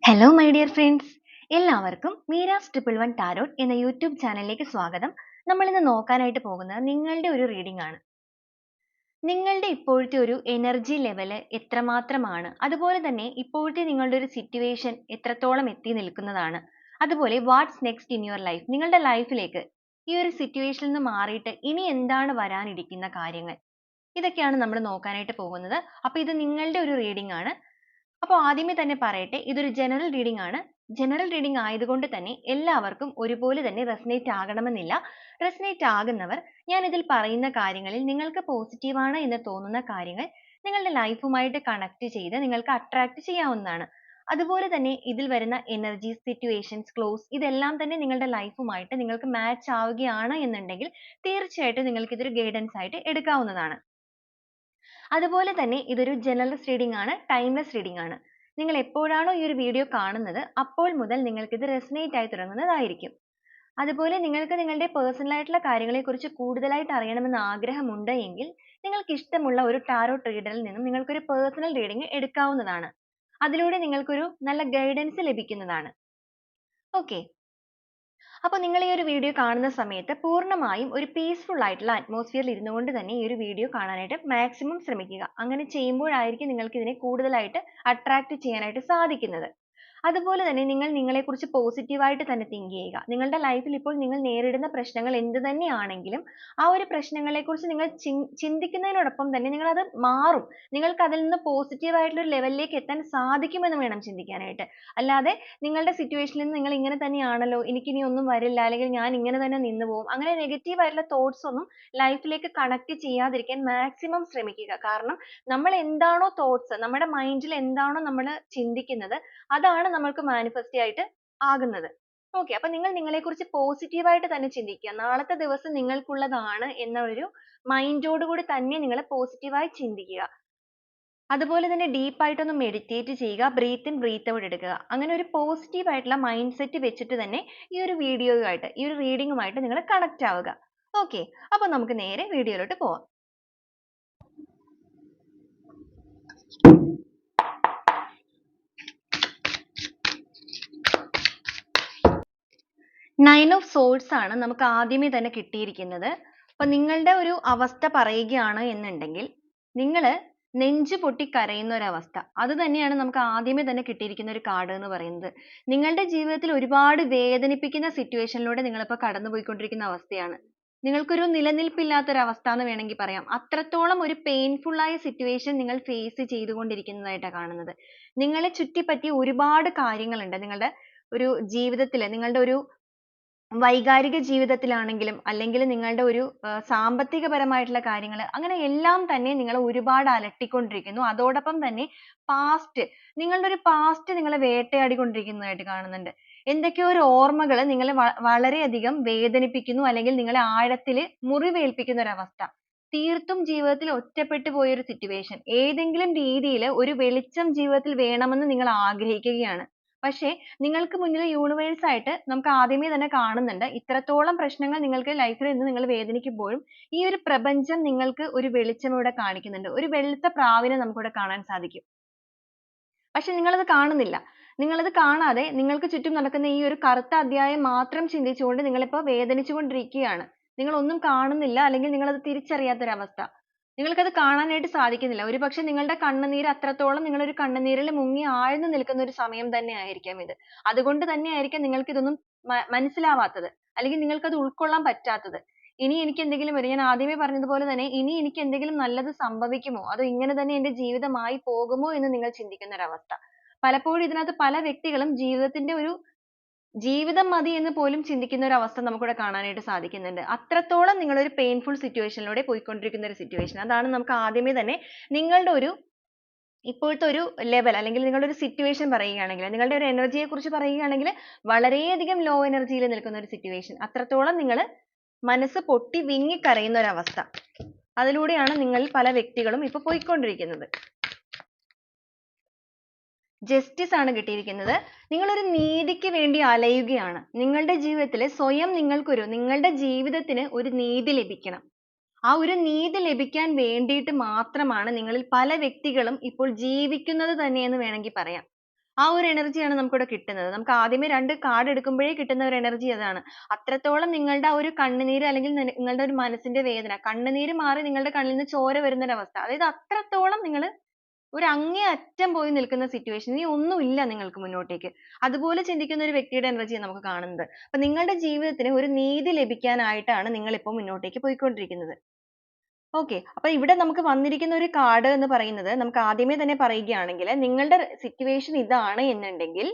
Hello my dear friends, എല്ലാവർക്കും Meera's triple one tarot എന്ന YouTube ചാനലിലേക്ക് സ്വാഗതം. നമ്മൾ ഇന്ന് നോക്കാനായിട്ട് പോകുന്നത് നിങ്ങളുടെ ഒരു റീഡിംഗ് ആണ്. നിങ്ങളുടെ ഇപ്പോഴത്തെ ഒരു എനർജി ലെവൽ എത്രമാത്രമാണ്, അതുപോലെ തന്നെ ഇപ്പോഴത്തെ നിങ്ങളുടെ ഒരു സിറ്റുവേഷൻ എത്രത്തോളം എത്തി നിൽക്കുന്നതാണ്, അതുപോലെ what's next in your life, നിങ്ങളുടെ ലൈഫിലേക്ക് ഈ ഒരു സിറ്റുവേഷനിൽ നിന്ന് മാറിയിട്ട് ഇനി എന്താണ് വരാനിരിക്കുന്ന കാര്യങ്ങൾ, ഇതൊക്കെയാണ് നമ്മൾ നോക്കാനായിട്ട് പോകുന്നത്. അപ്പോൾ ഇത് നിങ്ങളുടെ ഒരു റീഡിംഗ് ആണ്. അപ്പോൾ ആദ്യമേ തന്നെ പറയട്ടെ, ഇതൊരു ജനറൽ റീഡിംഗ് ആണ്. ജനറൽ റീഡിംഗ് ആയതുകൊണ്ട് തന്നെ എല്ലാവർക്കും ഒരുപോലെ തന്നെ റെസനേറ്റ് ആകണമെന്നില്ല. റെസനേറ്റ് ആകുന്നവർ ഞാൻ ഇതിൽ പറയുന്ന കാര്യങ്ങളിൽ നിങ്ങൾക്ക് പോസിറ്റീവ് ആണ് എന്ന് തോന്നുന്ന കാര്യങ്ങൾ നിങ്ങളുടെ ലൈഫുമായിട്ട് കണക്ട് ചെയ്ത് നിങ്ങൾക്ക് അട്രാക്ട് ചെയ്യാവുന്നതാണ്. അതുപോലെ തന്നെ ഇതിൽ വരുന്ന എനർജീസ്, സിറ്റുവേഷൻസ്, ക്ലോസ് ഇതെല്ലാം തന്നെ നിങ്ങളുടെ ലൈഫുമായിട്ട് നിങ്ങൾക്ക് മാച്ച് ആവുകയാണ് എന്നുണ്ടെങ്കിൽ തീർച്ചയായിട്ടും നിങ്ങൾക്ക് ഇതൊരു ഗൈഡൻസ് ആയിട്ട് എടുക്കാവുന്നതാണ്. അതുപോലെ തന്നെ ഇതൊരു ജനറൽസ് റീഡിംഗ് ആണ്, ടൈംലെസ് റീഡിംഗ് ആണ്. നിങ്ങൾ എപ്പോഴാണോ ഈ ഒരു വീഡിയോ കാണുന്നത് അപ്പോൾ മുതൽ നിങ്ങൾക്ക് ഇത് റെസനേറ്റ് ആയി തുടങ്ങുന്നതായിരിക്കും. അതുപോലെ നിങ്ങൾക്ക് നിങ്ങളുടെ പേഴ്സണൽ ആയിട്ടുള്ള കാര്യങ്ങളെക്കുറിച്ച് കൂടുതലായിട്ട് അറിയണമെന്ന് ആഗ്രഹമുണ്ട് എങ്കിൽ നിങ്ങൾക്ക് ഇഷ്ടമുള്ള ഒരു ടാരോട്ട് റീഡറിൽ നിന്നും നിങ്ങൾക്കൊരു പേഴ്സണൽ റീഡിംഗ് എടുക്കാവുന്നതാണ്. അതിലൂടെ നിങ്ങൾക്കൊരു നല്ല ഗൈഡൻസ് ലഭിക്കുന്നതാണ്. ഓക്കെ, അപ്പോൾ നിങ്ങൾ ഈ ഒരു വീഡിയോ കാണുന്ന സമയത്ത് പൂർണ്ണമായും ഒരു പീസ്ഫുൾ ആയിട്ടുള്ള അറ്റ്മോസ്ഫിയറിൽ ഇരുന്നുകൊണ്ട് തന്നെ ഈ ഒരു വീഡിയോ കാണാനായിട്ട് മാക്സിമം ശ്രമിക്കുക. അങ്ങനെ ചെയ്യുമ്പോഴായിരിക്കും നിങ്ങൾക്ക് ഇതിനെ കൂടുതലായിട്ട് അട്രാക്ട് ചെയ്യാനായിട്ട് സാധിക്കുന്നത്. അതുപോലെ തന്നെ നിങ്ങൾ നിങ്ങളെക്കുറിച്ച് പോസിറ്റീവ് ആയിട്ട് തന്നെ തിങ്ക് ചെയ്യുക. നിങ്ങളുടെ ലൈഫിൽ ഇപ്പോൾ നിങ്ങൾ നേരിടുന്ന പ്രശ്നങ്ങൾ എന്ത് തന്നെയാണെങ്കിലും ആ ഒരു പ്രശ്നങ്ങളെക്കുറിച്ച് നിങ്ങൾ ചിന്തിക്കുന്നതിനോടൊപ്പം തന്നെ നിങ്ങൾ അത് മാറും. നിങ്ങൾക്ക് അതിൽ നിന്ന് പോസിറ്റീവ് ആയിട്ടുള്ള ഒരു ലെവലിലേക്ക് എത്താൻ സാധിക്കുമെന്ന് വേണം ചിന്തിക്കാനായിട്ട്. അല്ലാതെ നിങ്ങളുടെ സിറ്റുവേഷനിൽ നിന്ന് നിങ്ങൾ ഇങ്ങനെ തന്നെയാണല്ലോ, എനിക്കിനി ഒന്നും വരില്ല, അല്ലെങ്കിൽ ഞാൻ ഇങ്ങനെ തന്നെ നിന്ന് പോകും, അങ്ങനെ നെഗറ്റീവ് ആയിട്ടുള്ള തോട്ട്സ് ഒന്നും ലൈഫിലേക്ക് കണക്ട് ചെയ്യാതിരിക്കാൻ മാക്സിമം ശ്രമിക്കുക. കാരണം നമ്മൾ എന്താണോ തോട്ട്സ്, നമ്മുടെ മൈൻഡിൽ എന്താണോ നമ്മൾ ചിന്തിക്കുന്നത് അതാണ് നമ്മൾക്ക് മാനിഫെസ്റ്റ് ആയിട്ട് ആകുന്നത്. ഓക്കെ, അപ്പൊ നിങ്ങൾ നിങ്ങളെക്കുറിച്ച് പോസിറ്റീവ് ആയിട്ട് തന്നെ ചിന്തിക്കുക. നാളത്തെ ദിവസം നിങ്ങൾക്കുള്ളതാണ് എന്ന ഒരു മൈൻഡോട് കൂടി തന്നെ നിങ്ങൾ പോസിറ്റീവായി ചിന്തിക്കുക. അതുപോലെ തന്നെ ഡീപ്പ് ആയിട്ടൊന്ന് മെഡിറ്റേറ്റ് ചെയ്യുക, ബ്രീത്ത് ഇൻ ബ്രീത്ത് ഔട്ട് എടുക്കുക. അങ്ങനെ ഒരു പോസിറ്റീവ് ആയിട്ടുള്ള മൈൻഡ് സെറ്റ് വെച്ചിട്ട് തന്നെ ഈ ഒരു വീഡിയോയുമായിട്ട്, ഈ ഒരു റീഡിങ്ങുമായിട്ട് നിങ്ങൾ കണക്ട് ആവുക. ഓക്കെ, അപ്പൊ നമുക്ക് നേരെ വീഡിയോയിലോട്ട് പോവാം. നയൻ ഓഫ് സോൾസ് ആണ് നമുക്ക് ആദ്യമേ തന്നെ കിട്ടിയിരിക്കുന്നത്. അപ്പൊ നിങ്ങളുടെ ഒരു അവസ്ഥ പറയുകയാണ് എന്നുണ്ടെങ്കിൽ നിങ്ങൾ നെഞ്ചു പൊട്ടി കരയുന്ന ഒരു അവസ്ഥ, അത് തന്നെയാണ് നമുക്ക് ആദ്യമേ തന്നെ കിട്ടിയിരിക്കുന്ന ഒരു കാർഡ് എന്ന് പറയുന്നത്. നിങ്ങളുടെ ജീവിതത്തിൽ ഒരുപാട് വേദനിപ്പിക്കുന്ന സിറ്റുവേഷനിലൂടെ നിങ്ങളിപ്പോൾ കടന്നുപോയിക്കൊണ്ടിരിക്കുന്ന അവസ്ഥയാണ്. നിങ്ങൾക്കൊരു നിലനിൽപ്പില്ലാത്ത ഒരു അവസ്ഥ എന്ന് വേണമെങ്കിൽ പറയാം. അത്രത്തോളം ഒരു പെയിൻഫുൾ ആയ സിറ്റുവേഷൻ നിങ്ങൾ ഫേസ് ചെയ്തുകൊണ്ടിരിക്കുന്നതായിട്ടാണ് കാണുന്നത്. നിങ്ങളെ ചുറ്റിപ്പറ്റി ഒരുപാട് കാര്യങ്ങളുണ്ട്. നിങ്ങളുടെ ഒരു ജീവിതത്തിൽ, നിങ്ങളുടെ ഒരു വൈകാരിക ജീവിതത്തിലാണെങ്കിലും അല്ലെങ്കിൽ നിങ്ങളുടെ ഒരു സാമ്പത്തികപരമായിട്ടുള്ള കാര്യങ്ങൾ, അങ്ങനെ എല്ലാം തന്നെ നിങ്ങളെ ഒരുപാട് അലട്ടിക്കൊണ്ടിരിക്കുന്നു. അതോടൊപ്പം തന്നെ നിങ്ങളുടെ ഒരു പാസ്റ്റ് നിങ്ങളെ വേട്ടയാടിക്കൊണ്ടിരിക്കുന്നതായിട്ട് കാണുന്നുണ്ട്. എന്തൊക്കെയോ ഒരു ഓർമ്മകൾ നിങ്ങളെ വളരെയധികം വേദനിപ്പിക്കുന്നു, അല്ലെങ്കിൽ നിങ്ങളെ ആഴത്തിൽ മുറിവേൽപ്പിക്കുന്ന ഒരു അവസ്ഥ. തീർത്തും ജീവിതത്തിൽ ഒറ്റപ്പെട്ടു പോയ ഒരു സിറ്റുവേഷൻ. ഏതെങ്കിലും രീതിയിൽ ഒരു വെളിച്ചം ജീവിതത്തിൽ വേണമെന്ന് നിങ്ങൾ ആഗ്രഹിക്കുകയാണ്. പക്ഷേ നിങ്ങൾക്ക് മുന്നിൽ യൂണിവേഴ്സ് ആയിട്ട് നമുക്ക് ആദ്യമേ തന്നെ കാണുന്നുണ്ട്, ഇത്രത്തോളം പ്രശ്നങ്ങൾ നിങ്ങൾക്ക് ലൈഫിൽ ഇന്ന് നിങ്ങൾ വേദനിക്കുമ്പോഴും ഈ ഒരു പ്രപഞ്ചം നിങ്ങൾക്ക് ഒരു വെളിച്ചം ഇവിടെ കാണിക്കുന്നുണ്ട്. ഒരു വെളുത്ത പ്രാവിനെ നമുക്കിവിടെ കാണാൻ സാധിക്കും. പക്ഷെ നിങ്ങളത് കാണുന്നില്ല. നിങ്ങളത് കാണാതെ നിങ്ങൾക്ക് ചുറ്റും നടക്കുന്ന ഈ ഒരു കറുത്ത അധ്യായം മാത്രം ചിന്തിച്ചുകൊണ്ട് നിങ്ങളിപ്പോൾ വേദനിച്ചുകൊണ്ടിരിക്കുകയാണ്. നിങ്ങൾ ഒന്നും കാണുന്നില്ല, അല്ലെങ്കിൽ നിങ്ങളത് തിരിച്ചറിയാത്തൊരവസ്ഥ. നിങ്ങൾക്കത് കാണാനായിട്ട് സാധിക്കുന്നില്ല. ഒരുപക്ഷെ നിങ്ങളുടെ കണ്ണുനീര് അത്രത്തോളം നിങ്ങളൊരു കണ്ണുനീരിൽ മുങ്ങി ആഴ്ന്നു നിൽക്കുന്ന ഒരു സമയം തന്നെ ആയിരിക്കാം ഇത്. അതുകൊണ്ട് തന്നെ ആയിരിക്കാം നിങ്ങൾക്ക് ഇതൊന്നും മനസ്സിലാവാത്തത്, അല്ലെങ്കിൽ നിങ്ങൾക്കത് ഉൾക്കൊള്ളാൻ പറ്റാത്തത്. ഇനി എനിക്ക് എന്തെങ്കിലും വരും, ഞാൻ ആദ്യമേ പറഞ്ഞതുപോലെ തന്നെ ഇനി എനിക്ക് എന്തെങ്കിലും നല്ലത് സംഭവിക്കുമോ, അതോ ഇങ്ങനെ തന്നെ എൻ്റെ ജീവിതമായി പോകുമോ എന്ന് നിങ്ങൾ ചിന്തിക്കുന്ന ഒരവസ്ഥ. പലപ്പോഴും ഇതിനകത്ത് പല വ്യക്തികളും ജീവിതത്തിന്റെ ഒരു ജീവിതം മതി എന്ന് പോലും ചിന്തിക്കുന്ന ഒരു അവസ്ഥ നമുക്കിവിടെ കാണാനായിട്ട് സാധിക്കുന്നുണ്ട്. അത്രത്തോളം നിങ്ങൾ ഒരു പെയിൻഫുൾ സിറ്റുവേഷനിലൂടെ പോയിക്കൊണ്ടിരിക്കുന്ന ഒരു സിറ്റുവേഷൻ. അതാണ് നമുക്ക് ആദ്യമേ തന്നെ നിങ്ങളുടെ ഒരു ഇപ്പോഴത്തെ ഒരു ലെവൽ, അല്ലെങ്കിൽ നിങ്ങളുടെ ഒരു സിറ്റുവേഷൻ പറയുകയാണെങ്കിൽ, നിങ്ങളുടെ ഒരു എനർജിയെ കുറിച്ച് പറയുകയാണെങ്കിൽ വളരെയധികം ലോ എനർജിയിൽ നിൽക്കുന്ന ഒരു സിറ്റുവേഷൻ. അത്രത്തോളം നിങ്ങൾ മനസ്സ് പൊട്ടി വിങ്ങിക്കരയുന്ന ഒരു അവസ്ഥ. അതിലൂടെയാണ് നിങ്ങൾ പല വ്യക്തികളും ഇപ്പോൾ പോയിക്കൊണ്ടിരിക്കുന്നത്. ജസ്റ്റിസ് ആണ് കിട്ടിയിരിക്കുന്നത്. നിങ്ങൾ ഒരു നീതിക്ക് വേണ്ടി അലയുകയാണ്. നിങ്ങളുടെ ജീവിതത്തിൽ സ്വയം നിങ്ങളുടെ ജീവിതത്തിന് ഒരു നീതി ലഭിക്കണം. ആ ഒരു നീതി ലഭിക്കാൻ വേണ്ടിയിട്ട് മാത്രമാണ് നിങ്ങളിൽ പല വ്യക്തികളും ഇപ്പോൾ ജീവിക്കുന്നത് തന്നെ എന്ന് വേണമെങ്കിൽ പറയാം. ആ ഒരു എനർജിയാണ് നമുക്കിവിടെ കിട്ടുന്നത്. നമുക്ക് ആദ്യമേ 2 കാർഡ് എടുക്കുമ്പോഴേ കിട്ടുന്ന ഒരു എനർജി അതാണ്. അത്രത്തോളം നിങ്ങളുടെ ആ ഒരു കണ്ണുനീര് അല്ലെങ്കിൽ നിങ്ങളുടെ ഒരു മനസ്സിന്റെ വേദന, കണ്ണുനീര് മാറി നിങ്ങളുടെ കണ്ണിൽ നിന്ന് ചോര വരുന്ന ഒരു അവസ്ഥ. അതായത് അത്രത്തോളം നിങ്ങൾ ഒരു അങ്ങേ അറ്റം പോയി നിൽക്കുന്ന സിറ്റുവേഷൻ. ഇനി ഒന്നുമില്ല നിങ്ങൾക്ക് മുന്നോട്ടേക്ക്. അതുപോലെ ചിന്തിക്കുന്ന ഒരു വ്യക്തിയുടെ എനർജിയാണ് നമുക്ക് കാണുന്നത്. അപ്പൊ നിങ്ങളുടെ ജീവിതത്തിന് ഒരു നീതി ലഭിക്കാനായിട്ടാണ് നിങ്ങൾ ഇപ്പോൾ മുന്നോട്ടേക്ക് പോയിക്കൊണ്ടിരിക്കുന്നത്. okay. അപ്പോൾ ഇവിടെ നമുക്ക് വന്നിരിക്കുന്ന ഒരു കാർഡ് എന്ന് പറയുന്നത്, നമുക്ക് ആദ്യമേ തന്നെ പറയുകയാണെങ്കിൽ നിങ്ങളുടെ സിറ്റുവേഷൻ ഇതാണ് എന്നുണ്ടെങ്കിൽ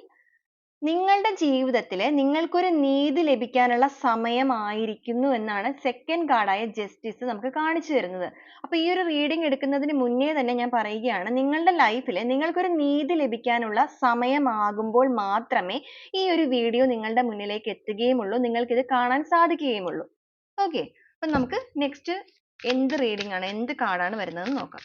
നിങ്ങളുടെ ജീവിതത്തിൽ നിങ്ങൾക്കൊരു നീതി ലഭിക്കാനുള്ള സമയമായിരിക്കുന്നു എന്നാണ് സെക്കൻഡ് കാർഡായ ജസ്റ്റിസ് നമുക്ക് കാണിച്ചു തരുന്നത്. അപ്പോൾ ഈ ഒരു റീഡിംഗ് എടുക്കുന്നതിന് മുന്നേ തന്നെ ഞാൻ പറയുകയാണ്, നിങ്ങളുടെ ലൈഫിൽ നിങ്ങൾക്കൊരു നീതി ലഭിക്കാനുള്ള സമയമാകുമ്പോൾ മാത്രമേ ഈ ഒരു വീഡിയോ നിങ്ങളുടെ മുന്നിലേക്ക് എത്തുകയുമുള്ളൂ, നിങ്ങൾക്ക് ഇത് കാണാൻ സാധിക്കുകയുമുള്ളൂ. ഓക്കെ. അപ്പം നമുക്ക് നെക്സ്റ്റ് എന്ത് റീഡിംഗ് ആണ്, എന്ത് കാർഡാണ് വരുന്നതെന്ന് നോക്കാം.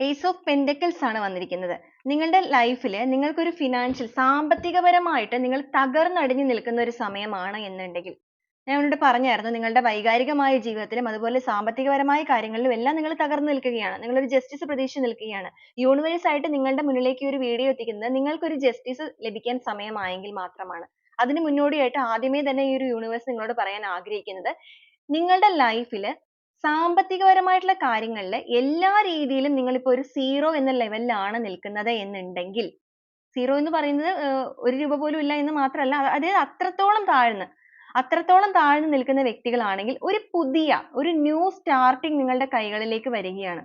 ഏസ് ഓഫ് പെൻഡക്കിൾസ് ആണ് വന്നിരിക്കുന്നത്. നിങ്ങളുടെ ലൈഫിൽ നിങ്ങൾക്കൊരു ഫിനാൻഷ്യൽ, സാമ്പത്തികപരമായിട്ട് നിങ്ങൾ തകർന്നടിഞ്ഞു നിൽക്കുന്ന ഒരു സമയമാണ് എന്നുണ്ടെങ്കിൽ, ഞാൻ ഇവിടെ പറഞ്ഞായിരുന്നു നിങ്ങളുടെ വൈകാരികമായ ജീവിതത്തിലും അതുപോലെ സാമ്പത്തികപരമായ കാര്യങ്ങളിലും എല്ലാം നിങ്ങൾ തകർന്നു നിൽക്കുകയാണ്. നിങ്ങളൊരു ജസ്റ്റിസ് പ്രതീക്ഷിച്ച് നിൽക്കുകയാണ്. യൂണിവേഴ്സ് ആയിട്ട് നിങ്ങളുടെ മുന്നിലേക്ക് ഒരു വീഡിയോ എത്തിക്കുന്നത് നിങ്ങൾക്കൊരു ജസ്റ്റിസ് ലഭിക്കാൻ സമയമായെങ്കിൽ മാത്രമാണ്. അതിന് മുന്നോടിയായിട്ട് ആദ്യമേ തന്നെ ഈ ഒരു യൂണിവേഴ്സ് നിങ്ങളോട് പറയാൻ ആഗ്രഹിക്കുന്നത്, നിങ്ങളുടെ ലൈഫിൽ സാമ്പത്തികപരമായിട്ടുള്ള കാര്യങ്ങളിൽ എല്ലാ രീതിയിലും നിങ്ങൾ ഇപ്പോൾ ഒരു സീറോ എന്ന ലെവലിലാണ് നിൽക്കുന്നത് എന്നുണ്ടെങ്കിൽ, സീറോ എന്ന് പറയുന്നത് ഒരു രൂപ പോലും ഇല്ല എന്ന് മാത്രമല്ല, അതായത് അത്രത്തോളം താഴ്ന്നു നിൽക്കുന്ന വ്യക്തികളാണെങ്കിൽ ഒരു പുതിയ ഒരു ന്യൂ സ്റ്റാർട്ടിങ് നിങ്ങളുടെ കൈകളിലേക്ക് വരികയാണ്.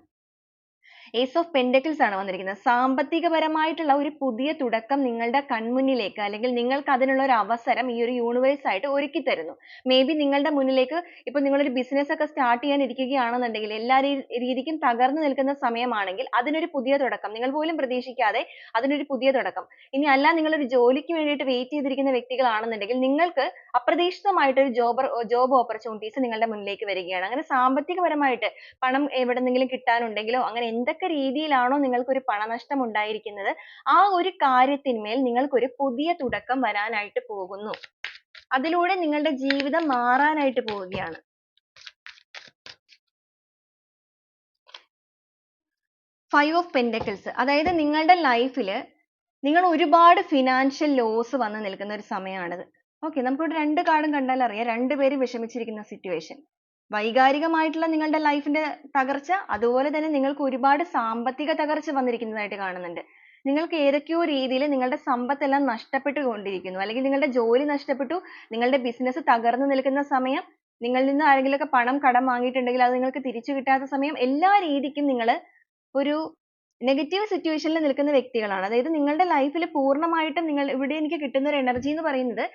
ഏസ് ഓഫ് പെൻഡക്കിൾസ് ആണ് വന്നിരിക്കുന്നത്. സാമ്പത്തികപരമായിട്ടുള്ള ഒരു പുതിയ തുടക്കം നിങ്ങളുടെ കൺമുന്നിലേക്ക്, അല്ലെങ്കിൽ നിങ്ങൾക്ക് അതിനുള്ള ഒരു അവസരം ഈ ഒരു യൂണിവേഴ്സ് ആയിട്ട് ഒരുക്കി തരുന്നു. മേ ബി നിങ്ങളുടെ മുന്നിലേക്ക് ഇപ്പോൾ നിങ്ങളൊരു ബിസിനസ് ഒക്കെ സ്റ്റാർട്ട് ചെയ്യാൻ ഇരിക്കുകയാണെന്നുണ്ടെങ്കിൽ, എല്ലാ രീതിക്കും തകർന്നു നിൽക്കുന്ന സമയമാണെങ്കിൽ അതിനൊരു പുതിയ തുടക്കം, നിങ്ങൾ പോലും പ്രതീക്ഷിക്കാതെ അതിനൊരു പുതിയ തുടക്ം. ഇനി അല്ല നിങ്ങളൊരു ജോലിക്ക് വേണ്ടിയിട്ട് വെയിറ്റ് ചെയ്തിരിക്കുന്ന വ്യക്തികളാണെന്നുണ്ടെങ്കിൽ നിങ്ങൾക്ക് അപ്രതീക്ഷിതമായിട്ട് ഒരു ജോബ് ഓപ്പർച്യൂണിറ്റീസ് നിങ്ങളുടെ മുന്നിലേക്ക് വരികയാണ്. അങ്ങനെ സാമ്പത്തികപരമായിട്ട് പണം എവിടെന്നെങ്കിലും കിട്ടാനുണ്ടെങ്കിലോ അങ്ങനെ എന്തൊക്കെ രീതിയിലാണോ നിങ്ങൾക്ക് ഒരു പണനഷ്ടം ഉണ്ടായിരിക്കുന്നത്, ആ ഒരു കാര്യത്തിന്മേൽ നിങ്ങൾക്ക് ഒരു പുതിയ തുടക്കം വരാനായിട്ട് പോകുന്നു. അതിലൂടെ നിങ്ങളുടെ ജീവിതം മാറാനായിട്ട് പോവുകയാണ്. ഫൈവ് ഓഫ് പെൻഡക്കിൾസ്, അതായത് നിങ്ങളുടെ ലൈഫിൽ നിങ്ങൾ ഒരുപാട് ഫിനാൻഷ്യൽ ലോസ് വന്ന് നിൽക്കുന്ന ഒരു സമയമാണിത്. ഓക്കെ, നമുക്കിവിടെ 2 കാർഡും കണ്ടാൽ അറിയാം, രണ്ടുപേരും വിഷമിച്ചിരിക്കുന്ന സിറ്റുവേഷൻ. വൈകാരികമായിട്ടുള്ള നിങ്ങളുടെ ലൈഫിന്റെ തകർച്ച, അതുപോലെ തന്നെ നിങ്ങൾക്ക് ഒരുപാട് സാമ്പത്തിക തകർച്ച വന്നിരിക്കുന്നതായിട്ട് കാണുന്നുണ്ട്. നിങ്ങൾക്ക് ഏതൊക്കെയോ രീതിയിൽ നിങ്ങളുടെ സമ്പത്തെല്ലാം നഷ്ടപ്പെട്ടുകൊണ്ടിരിക്കുന്നു, അല്ലെങ്കിൽ നിങ്ങളുടെ ജോലി നഷ്ടപ്പെട്ടു, നിങ്ങളുടെ ബിസിനസ് തകർന്നു നിൽക്കുന്ന സമയം, നിങ്ങളിൽ നിന്ന് ആരെങ്കിലുമൊക്കെ പണം കടം വാങ്ങിയിട്ടുണ്ടെങ്കിൽ അത് നിങ്ങൾക്ക് തിരിച്ചു കിട്ടാത്ത സമയം, എല്ലാ രീതിക്കും നിങ്ങൾ ഒരു നെഗറ്റീവ് സിറ്റുവേഷനിൽ നിൽക്കുന്ന വ്യക്തികളാണ്. അതായത് നിങ്ങളുടെ ലൈഫിൽ പൂർണ്ണമായിട്ടും ഇവിടെ എനിക്ക് കിട്ടുന്ന ഒരു എനർജി എന്ന് പറയുന്നത്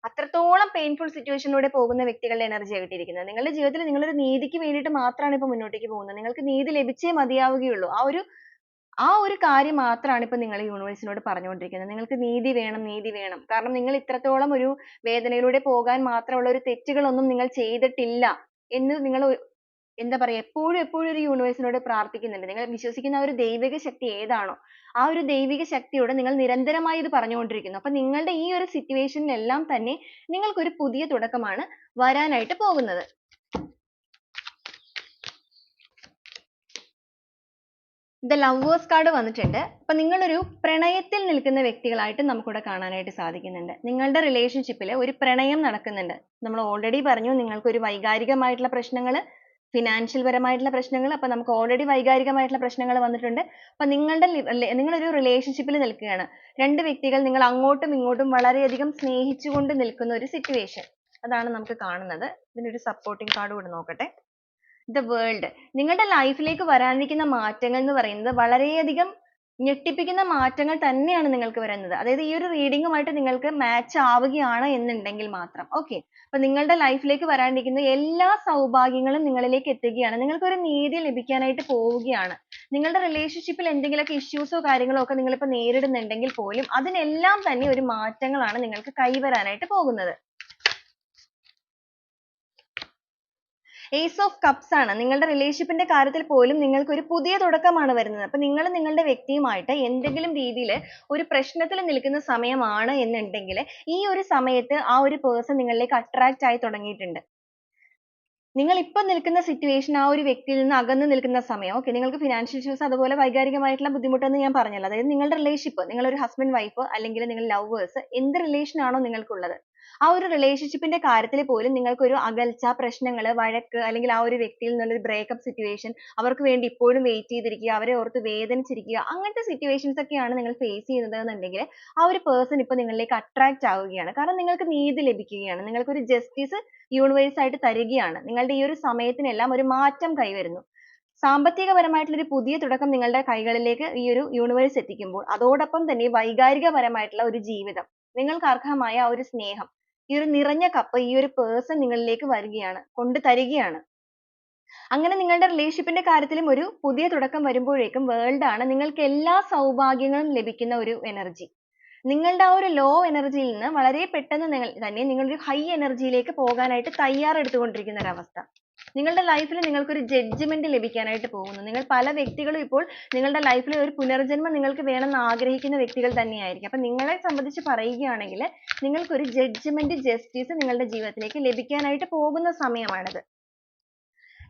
അത്രത്തോളം പെയിൻഫുൾ സിറ്റുവേഷനിലൂടെ പോകുന്ന വ്യക്തികളുടെ എനർജി കിട്ടിയിരിക്കുന്നത്. നിങ്ങളുടെ ജീവിതത്തിൽ നിങ്ങളൊരു നീതിക്ക് വേണ്ടിയിട്ട് മാത്രമാണ് ഇപ്പോൾ മുന്നോട്ടേക്ക് പോകുന്നത്. നിങ്ങൾക്ക് നീതി ലഭിച്ചേ മതിയാവുകയുള്ളൂ. ആ ഒരു കാര്യം മാത്രമാണ് ഇപ്പോൾ നിങ്ങൾ യൂണിവേഴ്സിനോട് പറഞ്ഞുകൊണ്ടിരിക്കുന്നത്. നിങ്ങൾക്ക് നീതി വേണം, നീതി വേണം. കാരണം നിങ്ങൾ ഇത്രത്തോളം ഒരു വേദനയിലൂടെ പോകാൻ മാത്രമുള്ള ഒരു തെറ്റുകളൊന്നും നിങ്ങൾ ചെയ്തിട്ടില്ല എന്ന് നിങ്ങൾ എന്താ പറയുക, എപ്പോഴും ഒരു യൂണിവേഴ്സിനോട് പ്രാർത്ഥിക്കുന്നുണ്ട്. നിങ്ങൾ വിശ്വസിക്കുന്ന ആ ഒരു ദൈവിക ശക്തി ഏതാണോ, ആ ഒരു ദൈവിക ശക്തിയോട് നിങ്ങൾ നിരന്തരമായി ഇത് പറഞ്ഞുകൊണ്ടിരിക്കുന്നു. അപ്പൊ നിങ്ങളുടെ ഈ ഒരു സിറ്റുവേഷനിലെല്ലാം തന്നെ നിങ്ങൾക്കൊരു പുതിയ തുടക്കമാണ് വരാനായിട്ട് പോകുന്നത്. ദ ലവേഴ്സ് കാർഡ് വന്നിട്ടുണ്ട്. അപ്പൊ നിങ്ങളൊരു പ്രണയത്തിൽ നിൽക്കുന്ന വ്യക്തികളായിട്ട് നമുക്കിവിടെ കാണാനായിട്ട് സാധിക്കുന്നുണ്ട്. നിങ്ങളുടെ റിലേഷൻഷിപ്പിൽ ഒരു പ്രണയം നടക്കുന്നുണ്ട്. നമ്മൾ ഓൾറെഡി പറഞ്ഞു നിങ്ങൾക്കൊരു വൈകാരികമായിട്ടുള്ള പ്രശ്നങ്ങൾ, ഫിനാൻഷ്യൽ പരമായിട്ടുള്ള പ്രശ്നങ്ങൾ. അപ്പൊ നമുക്ക് ഓൾറെഡി വൈകാരികമായിട്ടുള്ള പ്രശ്നങ്ങൾ വന്നിട്ടുണ്ട്. അപ്പൊ നിങ്ങളൊരു റിലേഷൻഷിപ്പിൽ നിൽക്കുകയാണ്. 2 വ്യക്തികൾ നിങ്ങൾ അങ്ങോട്ടും ഇങ്ങോട്ടും വളരെയധികം സ്നേഹിച്ചുകൊണ്ട് നിൽക്കുന്ന ഒരു സിറ്റുവേഷൻ, അതാണ് നമുക്ക് കാണുന്നത്. ഇതിനൊരു സപ്പോർട്ടിംഗ് കാർഡ് കൂടെ നോക്കട്ടെ. ദ വേൾഡ്, നിങ്ങളുടെ ലൈഫിലേക്ക് വരാനിരിക്കുന്ന മാറ്റങ്ങൾ എന്ന് പറയുന്നത് വളരെയധികം ഞെട്ടിപ്പിക്കുന്ന മാറ്റങ്ങൾ തന്നെയാണ് നിങ്ങൾക്ക് വരുന്നത്. അതായത് ഈ ഒരു റീഡിങ്ങുമായിട്ട് നിങ്ങൾക്ക് മാച്ച് ആവുകയാണ് എന്നുണ്ടെങ്കിൽ മാത്രം. ഓക്കെ, അപ്പൊ നിങ്ങളുടെ ലൈഫിലേക്ക് വരാനിരിക്കുന്ന എല്ലാ സൗഭാഗ്യങ്ങളും നിങ്ങളിലേക്ക് എത്തുകയാണ്. നിങ്ങൾക്കൊരു നീതി ലഭിക്കാനായിട്ട് പോവുകയാണ്. നിങ്ങളുടെ റിലേഷൻഷിപ്പിൽ എന്തെങ്കിലുമൊക്കെ ഇഷ്യൂസോ കാര്യങ്ങളോ ഒക്കെ നിങ്ങളിപ്പോൾ നേരിടുന്നുണ്ടെങ്കിൽ പോലും അതിനെല്ലാം തന്നെ ഒരു മാറ്റങ്ങളാണ് നിങ്ങൾക്ക് കൈവരാനായിട്ട് പോകുന്നത്. ഏസ് ഓഫ് കപ്സ് ആണ്. നിങ്ങളുടെ റിലേഷൻഷിപ്പിന്റെ കാര്യത്തിൽ പോലും നിങ്ങൾക്ക് ഒരു പുതിയ തുടക്കമാണ് വരുന്നത്. അപ്പൊ നിങ്ങൾ നിങ്ങളുടെ വ്യക്തിയുമായിട്ട് എന്തെങ്കിലും രീതിയിൽ ഒരു പ്രശ്നത്തിൽ നിൽക്കുന്ന സമയമാണ് എന്നുണ്ടെങ്കിൽ ഈ ഒരു സമയത്ത് ആ ഒരു പേഴ്സൺ നിങ്ങളിലേക്ക് അട്രാക്റ്റ് ആയി തുടങ്ങിയിട്ടുണ്ട്. നിങ്ങൾ ഇപ്പൊ നിൽക്കുന്ന സിറ്റുവേഷൻ ആ ഒരു വ്യക്തിയിൽ നിന്ന് അകന്നു നിൽക്കുന്ന സമയം ഓക്കെ നിങ്ങൾക്ക് ഫിനാൻഷ്യൽ ഇഷ്യൂസ് അതുപോലെ വൈകാരികമായിട്ടുള്ള ബുദ്ധിമുട്ടെന്ന് ഞാൻ പറഞ്ഞല്ലോ. അതായത് നിങ്ങളുടെ റിലേഷൻഷിപ്പ് നിങ്ങൾ ഒരു ഹസ്ബൻഡ് വൈഫ് അല്ലെങ്കിൽ നിങ്ങൾ ലവേഴ്സ് എന്ത് റിലേഷൻ ആണോ നിങ്ങൾക്കുള്ളത് ആ ഒരു റിലേഷൻഷിപ്പിന്റെ കാര്യത്തിൽ പോലും നിങ്ങൾക്ക് ഒരു അകൽച്ച പ്രശ്നങ്ങൾ വഴക്ക് അല്ലെങ്കിൽ ആ ഒരു വ്യക്തിയിൽ നിന്നുള്ള ഒരു ബ്രേക്കപ്പ് സിറ്റുവേഷൻ അവർക്ക് വേണ്ടി ഇപ്പോഴും വെയിറ്റ് ചെയ്തിരിക്കുക അവരെ ഓർത്ത് വേദനിച്ചിരിക്കുക അങ്ങനത്തെ സിറ്റുവേഷൻസ് ഒക്കെയാണ് നിങ്ങൾ ഫേസ് ചെയ്യുന്നത് എന്നുണ്ടെങ്കിൽ ആ ഒരു പേഴ്സൺ ഇപ്പൊ നിങ്ങളിലേക്ക് അട്രാക്ട് ആവുകയാണ്. കാരണം നിങ്ങൾക്ക് നീതി ലഭിക്കുകയാണ്. നിങ്ങൾക്ക് ഒരു ജസ്റ്റിസ് യൂണിവേഴ്സ് ആയിട്ട് തരികയാണ്. നിങ്ങളുടെ ഈ ഒരു സമയത്തിനെല്ലാം ഒരു മാറ്റം കൈവരുന്നു. സാമ്പത്തികപരമായിട്ടുള്ള ഒരു പുതിയ തുടക്കം നിങ്ങളുടെ കൈകളിലേക്ക് ഈ ഒരു യൂണിവേഴ്സ് എത്തിക്കുമ്പോൾ അതോടൊപ്പം തന്നെ വൈകാരികപരമായിട്ടുള്ള ഒരു ജീവിതം നിങ്ങൾക്ക് അർഹമായ ആ ഒരു സ്നേഹം ഈ ഒരു നിറഞ്ഞ കപ്പ് ഈ ഒരു പേഴ്സൺ നിങ്ങളിലേക്ക് വരികയാണ് കൊണ്ട് തരികയാണ്. അങ്ങനെ നിങ്ങളുടെ റിലേഷൻഷിപ്പിന്റെ കാര്യത്തിലും ഒരു പുതിയ തുടക്കം വരുമ്പോഴേക്കും വേൾഡ് ആണ് നിങ്ങൾക്ക് എല്ലാ സൗഭാഗ്യങ്ങളും ലഭിക്കുന്ന ഒരു എനർജി. നിങ്ങളുടെ ആ ഒരു ലോ എനർജിയിൽ നിന്ന് വളരെ പെട്ടെന്ന് തന്നെ നിങ്ങളൊരു ഹൈ എനർജിയിലേക്ക് പോകാനായിട്ട് തയ്യാറെടുത്തുകൊണ്ടിരിക്കുന്ന ഒരു അവസ്ഥ. നിങ്ങളുടെ ലൈഫിൽ നിങ്ങൾക്ക് ഒരു ജഡ്ജ്മെന്റ് ലഭിക്കാനായിട്ട് പോകുന്നു. നിങ്ങൾ പല വ്യക്തികളും ഇപ്പോൾ നിങ്ങളുടെ ലൈഫിൽ ഒരു പുനർജന്മം നിങ്ങൾക്ക് വേണമെന്ന് ആഗ്രഹിക്കുന്ന വ്യക്തികൾ തന്നെയായിരിക്കും. അപ്പൊ നിങ്ങളെ സംബന്ധിച്ച് പറയുകയാണെങ്കിൽ നിങ്ങൾക്ക് ഒരു ജഡ്ജ്മെന്റ് ജസ്റ്റിസ് നിങ്ങളുടെ ജീവിതത്തിലേക്ക് ലഭിക്കാനായിട്ട് പോകുന്ന സമയമാണിത്.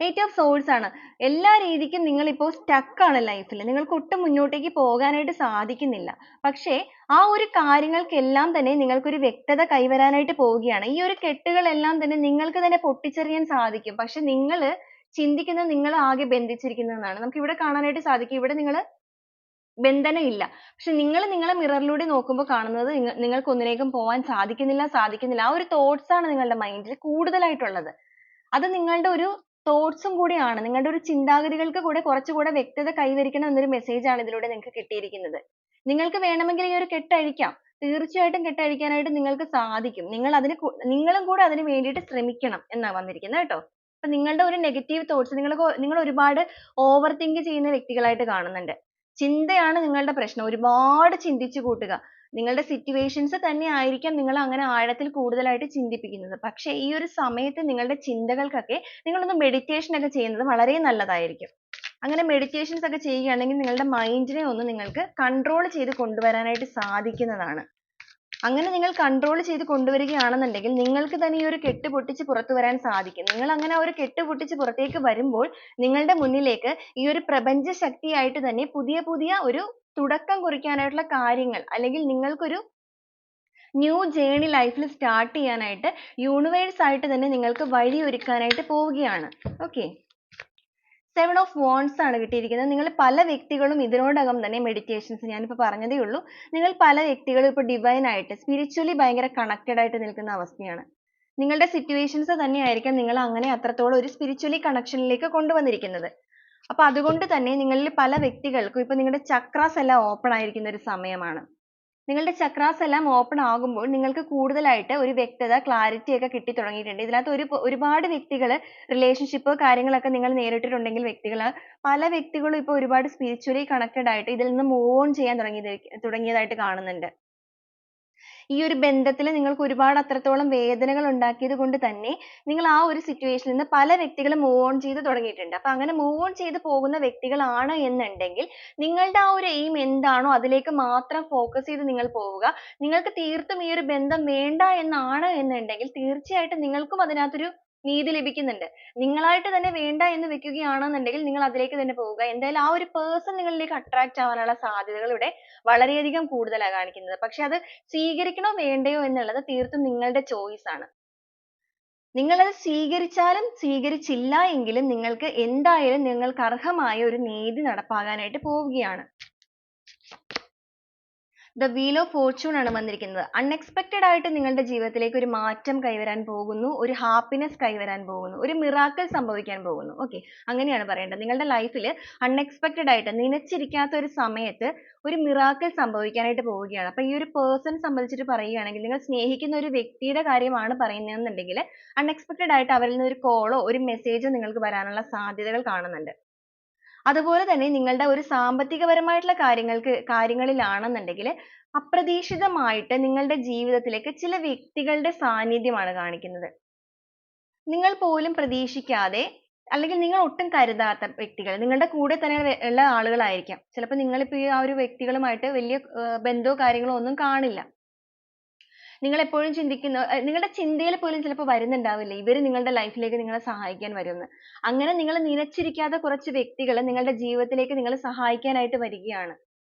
എയ്റ്റ് ഓഫ് സോൾസ് ആണ്. എല്ലാ രീതിക്കും നിങ്ങൾ ഇപ്പോൾ സ്റ്റക്ക് ആണ് ലൈഫിൽ. നിങ്ങൾക്ക് ഒട്ടും മുന്നോട്ടേക്ക് പോകാനായിട്ട് സാധിക്കുന്നില്ല. പക്ഷേ ആ ഒരു കാര്യങ്ങൾക്കെല്ലാം തന്നെ നിങ്ങൾക്കൊരു വ്യക്തത കൈവരാനായിട്ട് പോവുകയാണ്. ഈ ഒരു കെട്ടുകളെല്ലാം തന്നെ നിങ്ങൾക്ക് തന്നെ പൊട്ടിച്ചെറിയാൻ സാധിക്കും. പക്ഷെ നിങ്ങൾ ചിന്തിക്കുന്നത് നിങ്ങൾ ആകെ ബന്ധിച്ചിരിക്കുന്നതെന്നാണ്. നമുക്ക് ഇവിടെ കാണാനായിട്ട് സാധിക്കും. ഇവിടെ നിങ്ങൾ ബന്ധനം ഇല്ല. പക്ഷെ നിങ്ങൾ നിങ്ങളെ മിററിലൂടെ നോക്കുമ്പോൾ കാണുന്നത് നിങ്ങൾക്ക് ഒന്നിലേക്കും പോകാൻ സാധിക്കുന്നില്ല. ആ ഒരു തോട്ട്സ് ആണ് നിങ്ങളുടെ മൈൻഡിൽ കൂടുതലായിട്ടുള്ളത്. അത് നിങ്ങളുടെ ഒരു തോട്ട്സും കൂടിയാണ്. നിങ്ങളുടെ ഒരു ചിന്താഗതികൾക്ക് കൂടെ കുറച്ചുകൂടെ വ്യക്തത കൈവരിക്കണം എന്നൊരു മെസ്സേജ് ആണ് ഇതിലൂടെ നിങ്ങൾക്ക് കിട്ടിയിരിക്കുന്നത്. നിങ്ങൾക്ക് വേണമെങ്കിൽ ഈ ഒരു കെട്ട് അഴിക്കാം. തീർച്ചയായിട്ടും കെട്ട് അഴിക്കാനായിട്ട് നിങ്ങൾക്ക് സാധിക്കും. നിങ്ങളും കൂടെ അതിന് വേണ്ടിയിട്ട് ശ്രമിക്കണം എന്നാ വന്നിരിക്കുന്നത് കേട്ടോ. അപ്പൊ നിങ്ങളുടെ ഒരു നെഗറ്റീവ് തോട്ട്സ് നിങ്ങൾ ഒരുപാട് ഓവർ തിങ്ക് ചെയ്യുന്ന വ്യക്തികളായിട്ട് കാണുന്നുണ്ട്. ചിന്തയാണ് നിങ്ങളുടെ പ്രശ്നം. ഒരുപാട് ചിന്തിച്ചു കൂട്ടുക. നിങ്ങളുടെ സിറ്റുവേഷൻസ് തന്നെ ആയിരിക്കാം നിങ്ങളെ അങ്ങനെ ആഴത്തിൽ കൂടുതലായിട്ട് ചിന്തിപ്പിക്കുന്നത്. പക്ഷേ ഈ ഒരു സമയത്ത് നിങ്ങളുടെ ചിന്തകൾക്കൊക്കെ നിങ്ങളൊന്ന് മെഡിറ്റേഷൻ ഒക്കെ ചെയ്യുന്നത് വളരെ നല്ലതായിരിക്കും. അങ്ങനെ മെഡിറ്റേഷൻസ് ഒക്കെ ചെയ്യുകയാണെങ്കിൽ നിങ്ങളുടെ മൈൻഡിനെ ഒന്ന് നിങ്ങൾക്ക് കൺട്രോൾ ചെയ്ത് കൊണ്ടുവരാനായിട്ട് സാധിക്കുന്നതാണ്. അങ്ങനെ നിങ്ങൾ കൺട്രോൾ ചെയ്ത് കൊണ്ടുവരികയാണെന്നുണ്ടെങ്കിൽ നിങ്ങൾക്ക് തന്നെ ഈ ഒരു കെട്ട് പൊട്ടിച്ച് പുറത്തു വരാൻ സാധിക്കും. നിങ്ങൾ അങ്ങനെ ഒരു കെട്ട് പൊട്ടിച്ച് പുറത്തേക്ക് വരുമ്പോൾ നിങ്ങളുടെ മുന്നിലേക്ക് ഈ ഒരു പ്രപഞ്ച ശക്തിയായിട്ട് തന്നെ പുതിയ പുതിയ ഒരു തുടക്കം കുറിക്കാനായിട്ടുള്ള കാര്യങ്ങൾ അല്ലെങ്കിൽ നിങ്ങൾക്കൊരു ന്യൂ ജേർണി ലൈഫിൽ സ്റ്റാർട്ട് ചെയ്യാനായിട്ട് യൂണിവേഴ്സ് ആയിട്ട് തന്നെ നിങ്ങൾക്ക് വഴി ഒരുക്കാനായിട്ട് പോവുകയാണ്. ഓക്കെ, 7 ഓഫ് wands ആണ് കിട്ടിയിരിക്കുന്നത്. നിങ്ങൾ പല വ്യക്തികളും ഇതിനോടകം തന്നെ മെഡിറ്റേഷൻസ് ഞാനിപ്പോൾ പറഞ്ഞതേ ഉള്ളൂ. നിങ്ങൾ പല വ്യക്തികളും ഇപ്പോൾ ഡിവൈൻ ആയിട്ട് സ്പിരിച്വലി ഭയങ്കര കണക്റ്റഡ് ആയിട്ട് നിൽക്കുന്ന അവസ്ഥയാണ്. നിങ്ങളുടെ സിറ്റുവേഷൻസ് തന്നെയായിരിക്കാം നിങ്ങളെ അങ്ങനെ അത്രത്തോളം ഒരു സ്പിരിച്വലി കണക്ഷനിലേക്ക് കൊണ്ടുവന്നിരിക്കുന്നത്. അപ്പൊ അതുകൊണ്ട് തന്നെ നിങ്ങളിൽ പല വ്യക്തികൾക്കും ഇപ്പൊ നിങ്ങളുടെ ചക്രാസ് എല്ലാം ഓപ്പൺ ആയിരിക്കുന്ന ഒരു സമയമാണ്. നിങ്ങളുടെ ചക്രാസ് എല്ലാം ഓപ്പൺ ആകുമ്പോൾ നിങ്ങൾക്ക് കൂടുതലായിട്ട് ഒരു വ്യക്തത ക്ലാരിറ്റി ഒക്കെ കിട്ടി തുടങ്ങിയിട്ടുണ്ട്. ഇതിനകത്ത് ഒരുപാട് വ്യക്തികൾ റിലേഷൻഷിപ്പ് കാര്യങ്ങളൊക്കെ നിങ്ങൾ നേരിട്ടിട്ടുണ്ടെങ്കിൽ പല വ്യക്തികളും ഇപ്പോൾ ഒരുപാട് സ്പിരിച്വലി കണക്റ്റഡ് ആയിട്ട് ഇതിൽ നിന്ന് മൂവ് ഓൺ ചെയ്യാൻ തുടങ്ങിയതായിട്ട് കാണുന്നുണ്ട്. ഈ ഒരു ബന്ധത്തിൽ നിങ്ങൾക്ക് ഒരുപാട് അത്രത്തോളം വേദനകൾ ഉണ്ടാക്കിയത് കൊണ്ട് തന്നെ നിങ്ങൾ ആ ഒരു സിറ്റുവേഷനിൽ നിന്ന് പല വ്യക്തികളും മൂവ് ഓൺ ചെയ്ത് തുടങ്ങിയിട്ടുണ്ട്. അപ്പൊ അങ്ങനെ മൂവ് ഓൺ ചെയ്ത് പോകുന്ന വ്യക്തികളാണ് എന്നുണ്ടെങ്കിൽ നിങ്ങളുടെ ആ ഒരു എയിം എന്താണോ അതിലേക്ക് മാത്രം ഫോക്കസ് ചെയ്ത് നിങ്ങൾ പോവുക. നിങ്ങൾക്ക് തീർത്തും ഈ ഒരു ബന്ധം വേണ്ട എന്നാണ് എന്നുണ്ടെങ്കിൽ തീർച്ചയായിട്ടും നിങ്ങൾക്കും അതിനകത്തൊരു നീതി ലഭിക്കുന്നുണ്ട്. നിങ്ങളായിട്ട് തന്നെ വേണ്ട എന്ന് വെക്കുകയാണെന്നുണ്ടെങ്കിൽ നിങ്ങൾ അതിലേക്ക് തന്നെ പോവുക. എന്തായാലും ആ ഒരു person നിങ്ങളിലേക്ക് attract ആവാനുള്ള സാധ്യതകൾ ഇവിടെ വളരെയധികം കൂടുതലാണ് കാണിക്കുന്നത്. പക്ഷെ അത് സ്വീകരിക്കണോ വേണ്ടയോ എന്നുള്ളത് തീർത്തും നിങ്ങളുടെ choice ആണ്. നിങ്ങൾ അത് സ്വീകരിച്ചാലും സ്വീകരിച്ചില്ല എങ്കിലും നിങ്ങൾക്ക് എന്തായാലും നിങ്ങൾക്ക് അർഹമായ ഒരു നീതി നടപ്പാകാനായിട്ട് പോവുകയാണ്. The Wheel of Fortune ആണ് വന്നിരിക്കുന്നത്. അൺഎക്സ്പെക്റ്റഡ് ആയിട്ട് നിങ്ങളുടെ ജീവിതത്തിലേക്ക് ഒരു മാറ്റം കൈവരാൻ പോകുന്നു. ഒരു ഹാപ്പിനെസ് കൈവരാൻ പോകുന്നു. ഒരു മിറാക്കിൾ സംഭവിക്കാൻ പോകുന്നു. ഓക്കെ, അങ്ങനെയാണ് പറയേണ്ടത്. നിങ്ങളുടെ ലൈഫിൽ അൺഎക്സ്പെക്റ്റഡ് ആയിട്ട് നനച്ചിരിക്കാത്ത ഒരു സമയത്ത് ഒരു മിറാക്കിൾ സംഭവിക്കാനായിട്ട് പോവുകയാണ്. അപ്പൊ ഈ ഒരു പേഴ്സൺ സംബന്ധിച്ചിട്ട് പറയുകയാണെങ്കിൽ നിങ്ങൾ സ്നേഹിക്കുന്ന ഒരു വ്യക്തിയുടെ കാര്യമാണ് പറയുന്നതെന്നുണ്ടെങ്കിൽ അൺഎക്സ്പെക്റ്റഡ് ആയിട്ട് അവരിൽ നിന്ന് ഒരു കോളോ ഒരു മെസ്സേജോ നിങ്ങൾക്ക് വരാനുള്ള സാധ്യതകൾ കാണുന്നുണ്ട്. അതുപോലെ തന്നെ നിങ്ങളുടെ ഒരു സാമ്പത്തികപരമായിട്ടുള്ള കാര്യങ്ങളിലാണെന്നുണ്ടെങ്കിൽ അപ്രതീക്ഷിതമായിട്ട് നിങ്ങളുടെ ജീവിതത്തിലേക്ക് ചില വ്യക്തികളുടെ സാന്നിധ്യമാണ് കാണിക്കുന്നത്. നിങ്ങൾ പോലും പ്രതീക്ഷിക്കാതെ അല്ലെങ്കിൽ നിങ്ങൾ ഒട്ടും കരുതാത്ത വ്യക്തികൾ നിങ്ങളുടെ കൂടെ തന്നെ ഉള്ള ആളുകളായിരിക്കാം. ചിലപ്പോൾ നിങ്ങളിപ്പോൾ ഈ ആ ഒരു വ്യക്തികളുമായിട്ട് വലിയ ബന്ധമോ കാര്യങ്ങളോ ഒന്നും കാണില്ല. നിങ്ങൾ എപ്പോഴും ചിന്തിക്കുന്ന നിങ്ങളുടെ ചിന്തയിൽ പോലും ചിലപ്പോൾ വരുന്നുണ്ടാവില്ല ഇവർ നിങ്ങളുടെ ലൈഫിലേക്ക് നിങ്ങളെ സഹായിക്കാൻ വരുമെന്ന്. അങ്ങനെ നിങ്ങൾ നിലച്ചിരിക്കാത്ത കുറച്ച് വ്യക്തികൾ നിങ്ങളുടെ ജീവിതത്തിലേക്ക് നിങ്ങളെ സഹായിക്കാനായിട്ട് വരികയാണ്.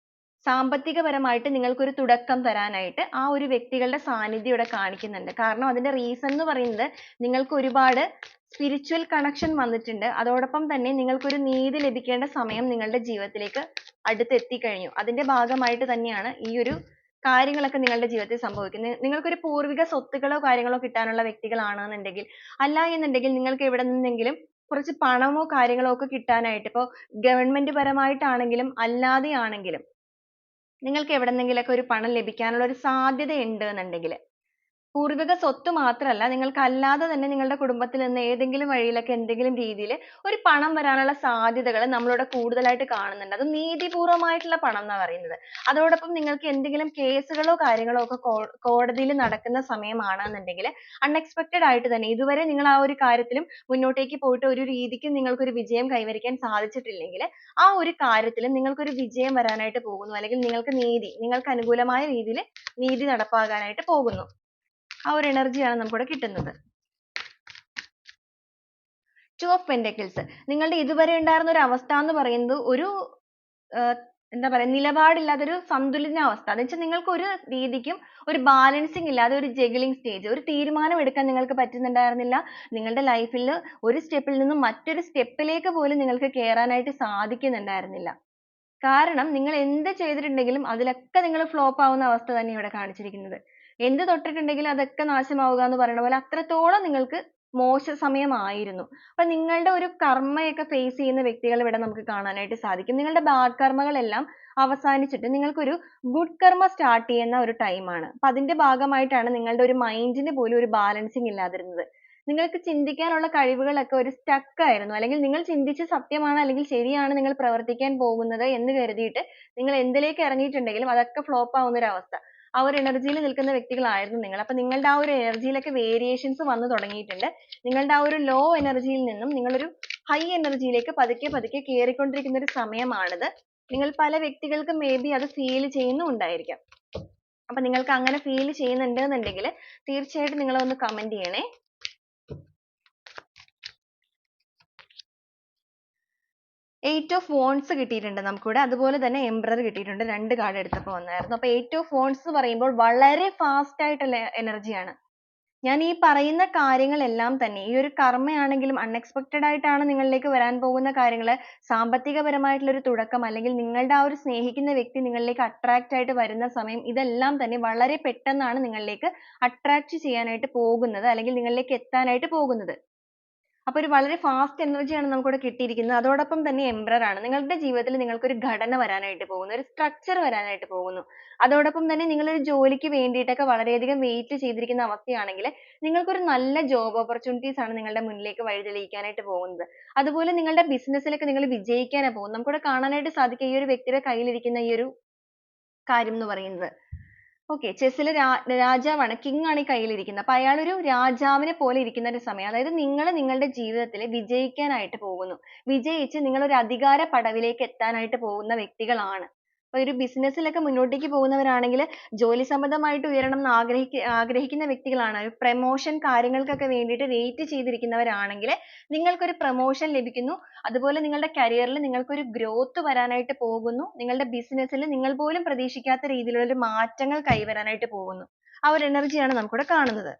സാമ്പത്തികപരമായിട്ട് നിങ്ങൾക്കൊരു തുടക്കം തരാനായിട്ട് ആ ഒരു വ്യക്തികളുടെ സാന്നിധ്യം ഇവിടെ കാണിക്കുന്നുണ്ട്. കാരണം അതിന്റെ റീസൺ എന്ന് പറയുന്നത് നിങ്ങൾക്ക് ഒരുപാട് സ്പിരിച്വൽ കണക്ഷൻ വന്നിട്ടുണ്ട്. അതോടൊപ്പം തന്നെ നിങ്ങൾക്കൊരു നീതി ലഭിക്കേണ്ട സമയം നിങ്ങളുടെ ജീവിതത്തിലേക്ക് അടുത്തെത്തിക്കഴിഞ്ഞു. അതിന്റെ ഭാഗമായിട്ട് തന്നെയാണ് ഈ ഒരു കാര്യങ്ങളൊക്കെ നിങ്ങളുടെ ജീവിതത്തിൽ സംഭവിക്കുന്നത്. നിങ്ങൾക്കൊരു പൂർവിക സ്വത്തുക്കളോ കാര്യങ്ങളോ കിട്ടാനുള്ള വ്യക്തികളാണെന്നുണ്ടെങ്കിൽ, അല്ല എന്നുണ്ടെങ്കിൽ നിങ്ങൾക്ക് എവിടെ നിന്നെങ്കിലും കുറച്ച് പണമോ കാര്യങ്ങളോ ഒക്കെ കിട്ടാനായിട്ട്, ഇപ്പോൾ ഗവൺമെന്റ് പരമായിട്ടാണെങ്കിലും അല്ലാതെ ആണെങ്കിലും നിങ്ങൾക്ക് എവിടെന്നെങ്കിലൊക്കെ ഒരു പണം ലഭിക്കാനുള്ള ഒരു സാധ്യത ഉണ്ട് എന്നുണ്ടെങ്കിൽ, പൂർവിക സ്വത്ത് മാത്രമല്ല നിങ്ങൾക്ക് അല്ലാതെ തന്നെ നിങ്ങളുടെ കുടുംബത്തിൽ നിന്ന് ഏതെങ്കിലും വഴിയിലൊക്കെ എന്തെങ്കിലും രീതിയിൽ ഒരു പണം വരാനുള്ള സാധ്യതകൾ നമ്മളിവിടെ കൂടുതലായിട്ട് കാണുന്നുണ്ട്. അത് നീതിപൂർവമായിട്ടുള്ള പണം എന്നാ പറയുന്നത്. അതോടൊപ്പം നിങ്ങൾക്ക് എന്തെങ്കിലും കേസുകളോ കാര്യങ്ങളോ ഒക്കെ കോടതിയിൽ നടക്കുന്ന സമയമാണെന്നുണ്ടെങ്കിൽ unexpected ആയിട്ട് തന്നെ ഇതുവരെ നിങ്ങൾ ആ ഒരു കാര്യത്തിലും മുന്നോട്ടേക്ക് പോയിട്ട് ഒരു രീതിക്കും നിങ്ങൾക്ക് ഒരു വിജയം കൈവരിക്കാൻ സാധിച്ചിട്ടില്ലെങ്കിൽ ആ ഒരു കാര്യത്തിൽ നിങ്ങൾക്ക് ഒരു വിജയം വരാനായിട്ട് പോകുന്നു, അല്ലെങ്കിൽ നിങ്ങൾക്ക് അനുകൂലമായ രീതിയിൽ നീതി നടപ്പാകാനായിട്ട് പോകുന്നു. ആ ഒരു എനർജിയാണ് നമുക്കിവിടെ കിട്ടുന്നത്. ടു ഓഫ് പെന്റക്കിൾസ് നിങ്ങളുടെ ഇതുവരെ ഉണ്ടായിരുന്ന ഒരു അവസ്ഥ എന്ന് പറയുന്നത് ഒരു എന്താ പറയാ നിലപാടില്ലാത്തൊരു സന്തുലിതാവസ്ഥ. എന്ന് വെച്ചാൽ നിങ്ങൾക്ക് ഒരു രീതിക്കും ഒരു ബാലൻസിങ് ഇല്ലാതെ ഒരു ജഗ്ലിംഗ് സ്റ്റേജ്, ഒരു തീരുമാനം എടുക്കാൻ നിങ്ങൾക്ക് പറ്റുന്നുണ്ടായിരുന്നില്ല. നിങ്ങളുടെ ലൈഫിൽ ഒരു സ്റ്റെപ്പിൽ നിന്നും മറ്റൊരു സ്റ്റെപ്പിലേക്ക് പോലും നിങ്ങൾക്ക് കയറാനായിട്ട് സാധിക്കുന്നുണ്ടായിരുന്നില്ല. കാരണം നിങ്ങൾ എന്ത് ചെയ്തിട്ടുണ്ടെങ്കിലും അതിലൊക്കെ നിങ്ങൾ ഫ്ലോപ്പ് ആവുന്ന അവസ്ഥ തന്നെ ഇവിടെ കാണിച്ചിരിക്കുന്നത്. എന്ത് തൊട്ടിട്ടുണ്ടെങ്കിലും അതൊക്കെ നാശമാവുക എന്ന് പറയുന്ന പോലെ അത്രത്തോളം നിങ്ങൾക്ക് മോശ സമയമായിരുന്നു. അപ്പൊ നിങ്ങളുടെ ഒരു കർമ്മയൊക്കെ ഫേസ് ചെയ്യുന്ന വ്യക്തികളെ ഇവിടെ നമുക്ക് കാണാനായിട്ട് സാധിക്കും. നിങ്ങളുടെ ബാഡ് കർമ്മകളെല്ലാം അവസാനിച്ചിട്ട് നിങ്ങൾക്കൊരു ഗുഡ് കർമ്മ സ്റ്റാർട്ട് ചെയ്യുന്ന ഒരു time ആണ്. അപ്പൊ അതിന്റെ ഭാഗമായിട്ടാണ് നിങ്ങളുടെ ഒരു മൈൻഡിന് പോലും ഒരു ബാലൻസിങ് ഇല്ലാതിരുന്നത്. നിങ്ങൾക്ക് ചിന്തിക്കാനുള്ള കഴിവുകളൊക്കെ ഒരു stuck ആയിരുന്നു. അല്ലെങ്കിൽ നിങ്ങൾ ചിന്തിച്ച് സത്യമാണ് അല്ലെങ്കിൽ ശരിയാണ് നിങ്ങൾ പ്രവർത്തിക്കാൻ പോകുന്നത് എന്ന് കരുതിയിട്ട് നിങ്ങൾ എന്തിലേക്ക് ഇറങ്ങിയിട്ടുണ്ടെങ്കിലും അതൊക്കെ ഫ്ലോപ്പ് ആവുന്ന ഒരു അവസ്ഥ. ആ ഒരു എനർജിയിൽ നിൽക്കുന്ന വ്യക്തികളായിരുന്നു നിങ്ങൾ. അപ്പൊ നിങ്ങളുടെ ആ ഒരു എനർജിയിലൊക്കെ വേരിയേഷൻസ് വന്നു തുടങ്ങിയിട്ടുണ്ട്. നിങ്ങളുടെ ആ ഒരു ലോ എനർജിയിൽ നിന്നും നിങ്ങളൊരു ഹൈ എനർജിയിലേക്ക് പതുക്കെ പതുക്കെ കയറിക്കൊണ്ടിരിക്കുന്ന ഒരു സമയമാണിത്. നിങ്ങൾ പല വ്യക്തികൾക്കും മേ ബി അത് ഫീൽ ചെയ്യുന്നുണ്ടായിരിക്കാം. അപ്പൊ നിങ്ങൾക്ക് അങ്ങനെ ഫീൽ ചെയ്യുന്നുണ്ട് എന്നുണ്ടെങ്കിൽ തീർച്ചയായിട്ടും നിങ്ങൾ ഒന്ന് കമന്റ് ചെയ്യണേ. 8 ഓഫ് wands കിട്ടിയിട്ടുണ്ട് നമുക്കിവിടെ. അതുപോലെ തന്നെ emperor കിട്ടിയിട്ടുണ്ട്. രണ്ട് കാർഡ് എടുത്തപ്പോൾ വന്നായിരുന്നു. അപ്പൊ 8 ഓഫ് wands എന്ന് പറയുമ്പോൾ വളരെ ഫാസ്റ്റ് ആയിട്ടുള്ള എനർജിയാണ്. ഞാൻ ഈ പറയുന്ന കാര്യങ്ങളെല്ലാം തന്നെ ഈ ഒരു കർമ്മയാണെങ്കിലും unexpected ആയിട്ടാണ് നിങ്ങളിലേക്ക് വരാൻ പോകുന്ന കാര്യങ്ങൾ, സാമ്പത്തികപരമായിട്ടുള്ള ഒരു തുടക്കം, അല്ലെങ്കിൽ നിങ്ങളുടെ ആ ഒരു സ്നേഹിക്കുന്ന വ്യക്തി നിങ്ങളിലേക്ക് അട്രാക്റ്റ് ആയിട്ട് വരുന്ന സമയം, ഇതെല്ലാം തന്നെ വളരെ പെട്ടെന്നാണ് നിങ്ങളിലേക്ക് അട്രാക്റ്റ് ചെയ്യാനായിട്ട് പോകുന്നത്, അല്ലെങ്കിൽ നിങ്ങളിലേക്ക് എത്താനായിട്ട് പോകുന്നത്. അപ്പൊ ഒരു വളരെ ഫാസ്റ്റ് എനർജിയാണ് നമുക്കിവിടെ കിട്ടിയിരിക്കുന്നത്. അതോടൊപ്പം തന്നെ എംപറർ ആണ്. നിങ്ങളുടെ ജീവിതത്തിൽ നിങ്ങൾക്കൊരു ഘടന വരാനായിട്ട് പോകുന്നു, ഒരു സ്ട്രക്ചർ വരാനായിട്ട് പോകുന്നു. അതോടൊപ്പം തന്നെ നിങ്ങൾ ഒരു ജോലിക്ക് വേണ്ടിയിട്ടൊക്കെ വളരെയധികം വെയിറ്റ് ചെയ്തിരിക്കുന്ന അവസ്ഥയാണെങ്കിൽ നിങ്ങൾക്കൊരു നല്ല ജോബ് ഓപ്പർച്യൂണിറ്റീസ് ആണ് നിങ്ങളുടെ മുന്നിലേക്ക് വഴിതെളിയിക്കാനായിട്ട് പോകുന്നത്. അതുപോലെ നിങ്ങളുടെ ബിസിനസ്സിലൊക്കെ നിങ്ങൾ വിജയിക്കാനാണ് പോകുന്നത്. നമുക്കിവിടെ കാണാനായിട്ട് സാധിക്കും ഈ ഒരു വ്യക്തിയുടെ കയ്യിലിരിക്കുന്ന ഈ ഒരു കാര്യം എന്ന് പറയുന്നത്. ഓക്കെ, ചെസ്സിൽ രാജാവാണ്, കിങ് ആണ് ഈ കയ്യിലിരിക്കുന്നത്. അപ്പൊ അയാൾ ഒരു രാജാവിനെ പോലെ ഇരിക്കുന്ന ഒരു സമയം. അതായത് നിങ്ങൾ നിങ്ങളുടെ ജീവിതത്തിൽ വിജയിക്കാനായിട്ട് പോകുന്നു. വിജയിച്ച് നിങ്ങൾ ഒരു അധികാര പദവിയിലേക്ക് എത്താനായിട്ട് പോകുന്ന വ്യക്തികളാണ്. അപ്പൊ ഒരു ബിസിനസ്സിലൊക്കെ മുന്നോട്ടേക്ക് പോകുന്നവരാണെങ്കിൽ ജോലി സംബന്ധമായിട്ട് ഉയരണം എന്ന് ആഗ്രഹിക്കുന്ന വ്യക്തികളാണ്. ഒരു പ്രമോഷൻ കാര്യങ്ങൾക്കൊക്കെ വേണ്ടിയിട്ട് വെയിറ്റ് ചെയ്തിരിക്കുന്നവരാണെങ്കിൽ നിങ്ങൾക്കൊരു പ്രമോഷൻ ലഭിക്കുന്നു. അതുപോലെ നിങ്ങളുടെ കരിയറിൽ നിങ്ങൾക്കൊരു ഗ്രോത്ത് വരാനായിട്ട് പോകുന്നു. നിങ്ങളുടെ ബിസിനസ്സിൽ നിങ്ങൾ പോലും പ്രതീക്ഷിക്കാത്ത രീതിയിലുള്ള ഒരു മാറ്റങ്ങൾ കൈവരാനായിട്ട് പോകുന്നു. ആ ഒരു എനർജിയാണ് നമുക്കിവിടെ കാണുന്നത്.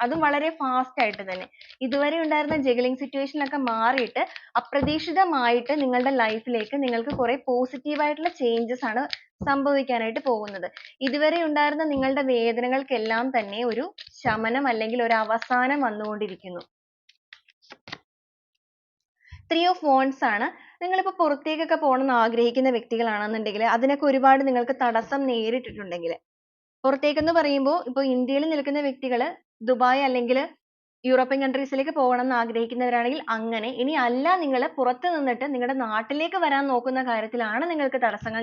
അതും വളരെ ഫാസ്റ്റ് ആയിട്ട് തന്നെ. ഇതുവരെ ഉണ്ടായിരുന്ന ജഗ്ലിംഗ് സിറ്റുവേഷൻ ഒക്കെ മാറിയിട്ട് അപ്രതീക്ഷിതമായിട്ട് നിങ്ങളുടെ ലൈഫിലേക്ക് നിങ്ങൾക്ക് കുറെ പോസിറ്റീവ് ആയിട്ടുള്ള ചേഞ്ചസ് ആണ് സംഭവിക്കാനായിട്ട് പോകുന്നത്. ഇതുവരെ ഉണ്ടായിരുന്ന നിങ്ങളുടെ വേദനകൾക്കെല്ലാം തന്നെ ഒരു ശമനം അല്ലെങ്കിൽ ഒരു അവസാനം വന്നുകൊണ്ടിരിക്കുന്നു. 3 ഓഫ് wands ആണ്. നിങ്ങളിപ്പോൾ പുറത്തേക്കൊക്കെ പോകണം എന്ന് ആഗ്രഹിക്കുന്ന വ്യക്തികളാണെന്നുണ്ടെങ്കിൽ അതിനൊക്കെ ഒരുപാട് നിങ്ങൾക്ക് തടസ്സം നേരിട്ടിട്ടുണ്ടെങ്കിൽ, പുറത്തേക്കെന്ന് പറയുമ്പോൾ ഇപ്പോൾ ഇന്ത്യയിൽ നിൽക്കുന്ന വ്യക്തികൾ ദുബായ് അല്ലെങ്കിൽ യൂറോപ്യൻ കൺട്രീസിലേക്ക് പോകണം എന്ന് ആഗ്രഹിക്കുന്നവരാണെങ്കിൽ അങ്ങനെ, ഇനി അല്ല നിങ്ങൾ പുറത്ത് നിന്നിട്ട് നിങ്ങളുടെ നാട്ടിലേക്ക് വരാൻ നോക്കുന്ന കാര്യത്തിലാണ് നിങ്ങൾക്ക് തടസ്സങ്ങൾ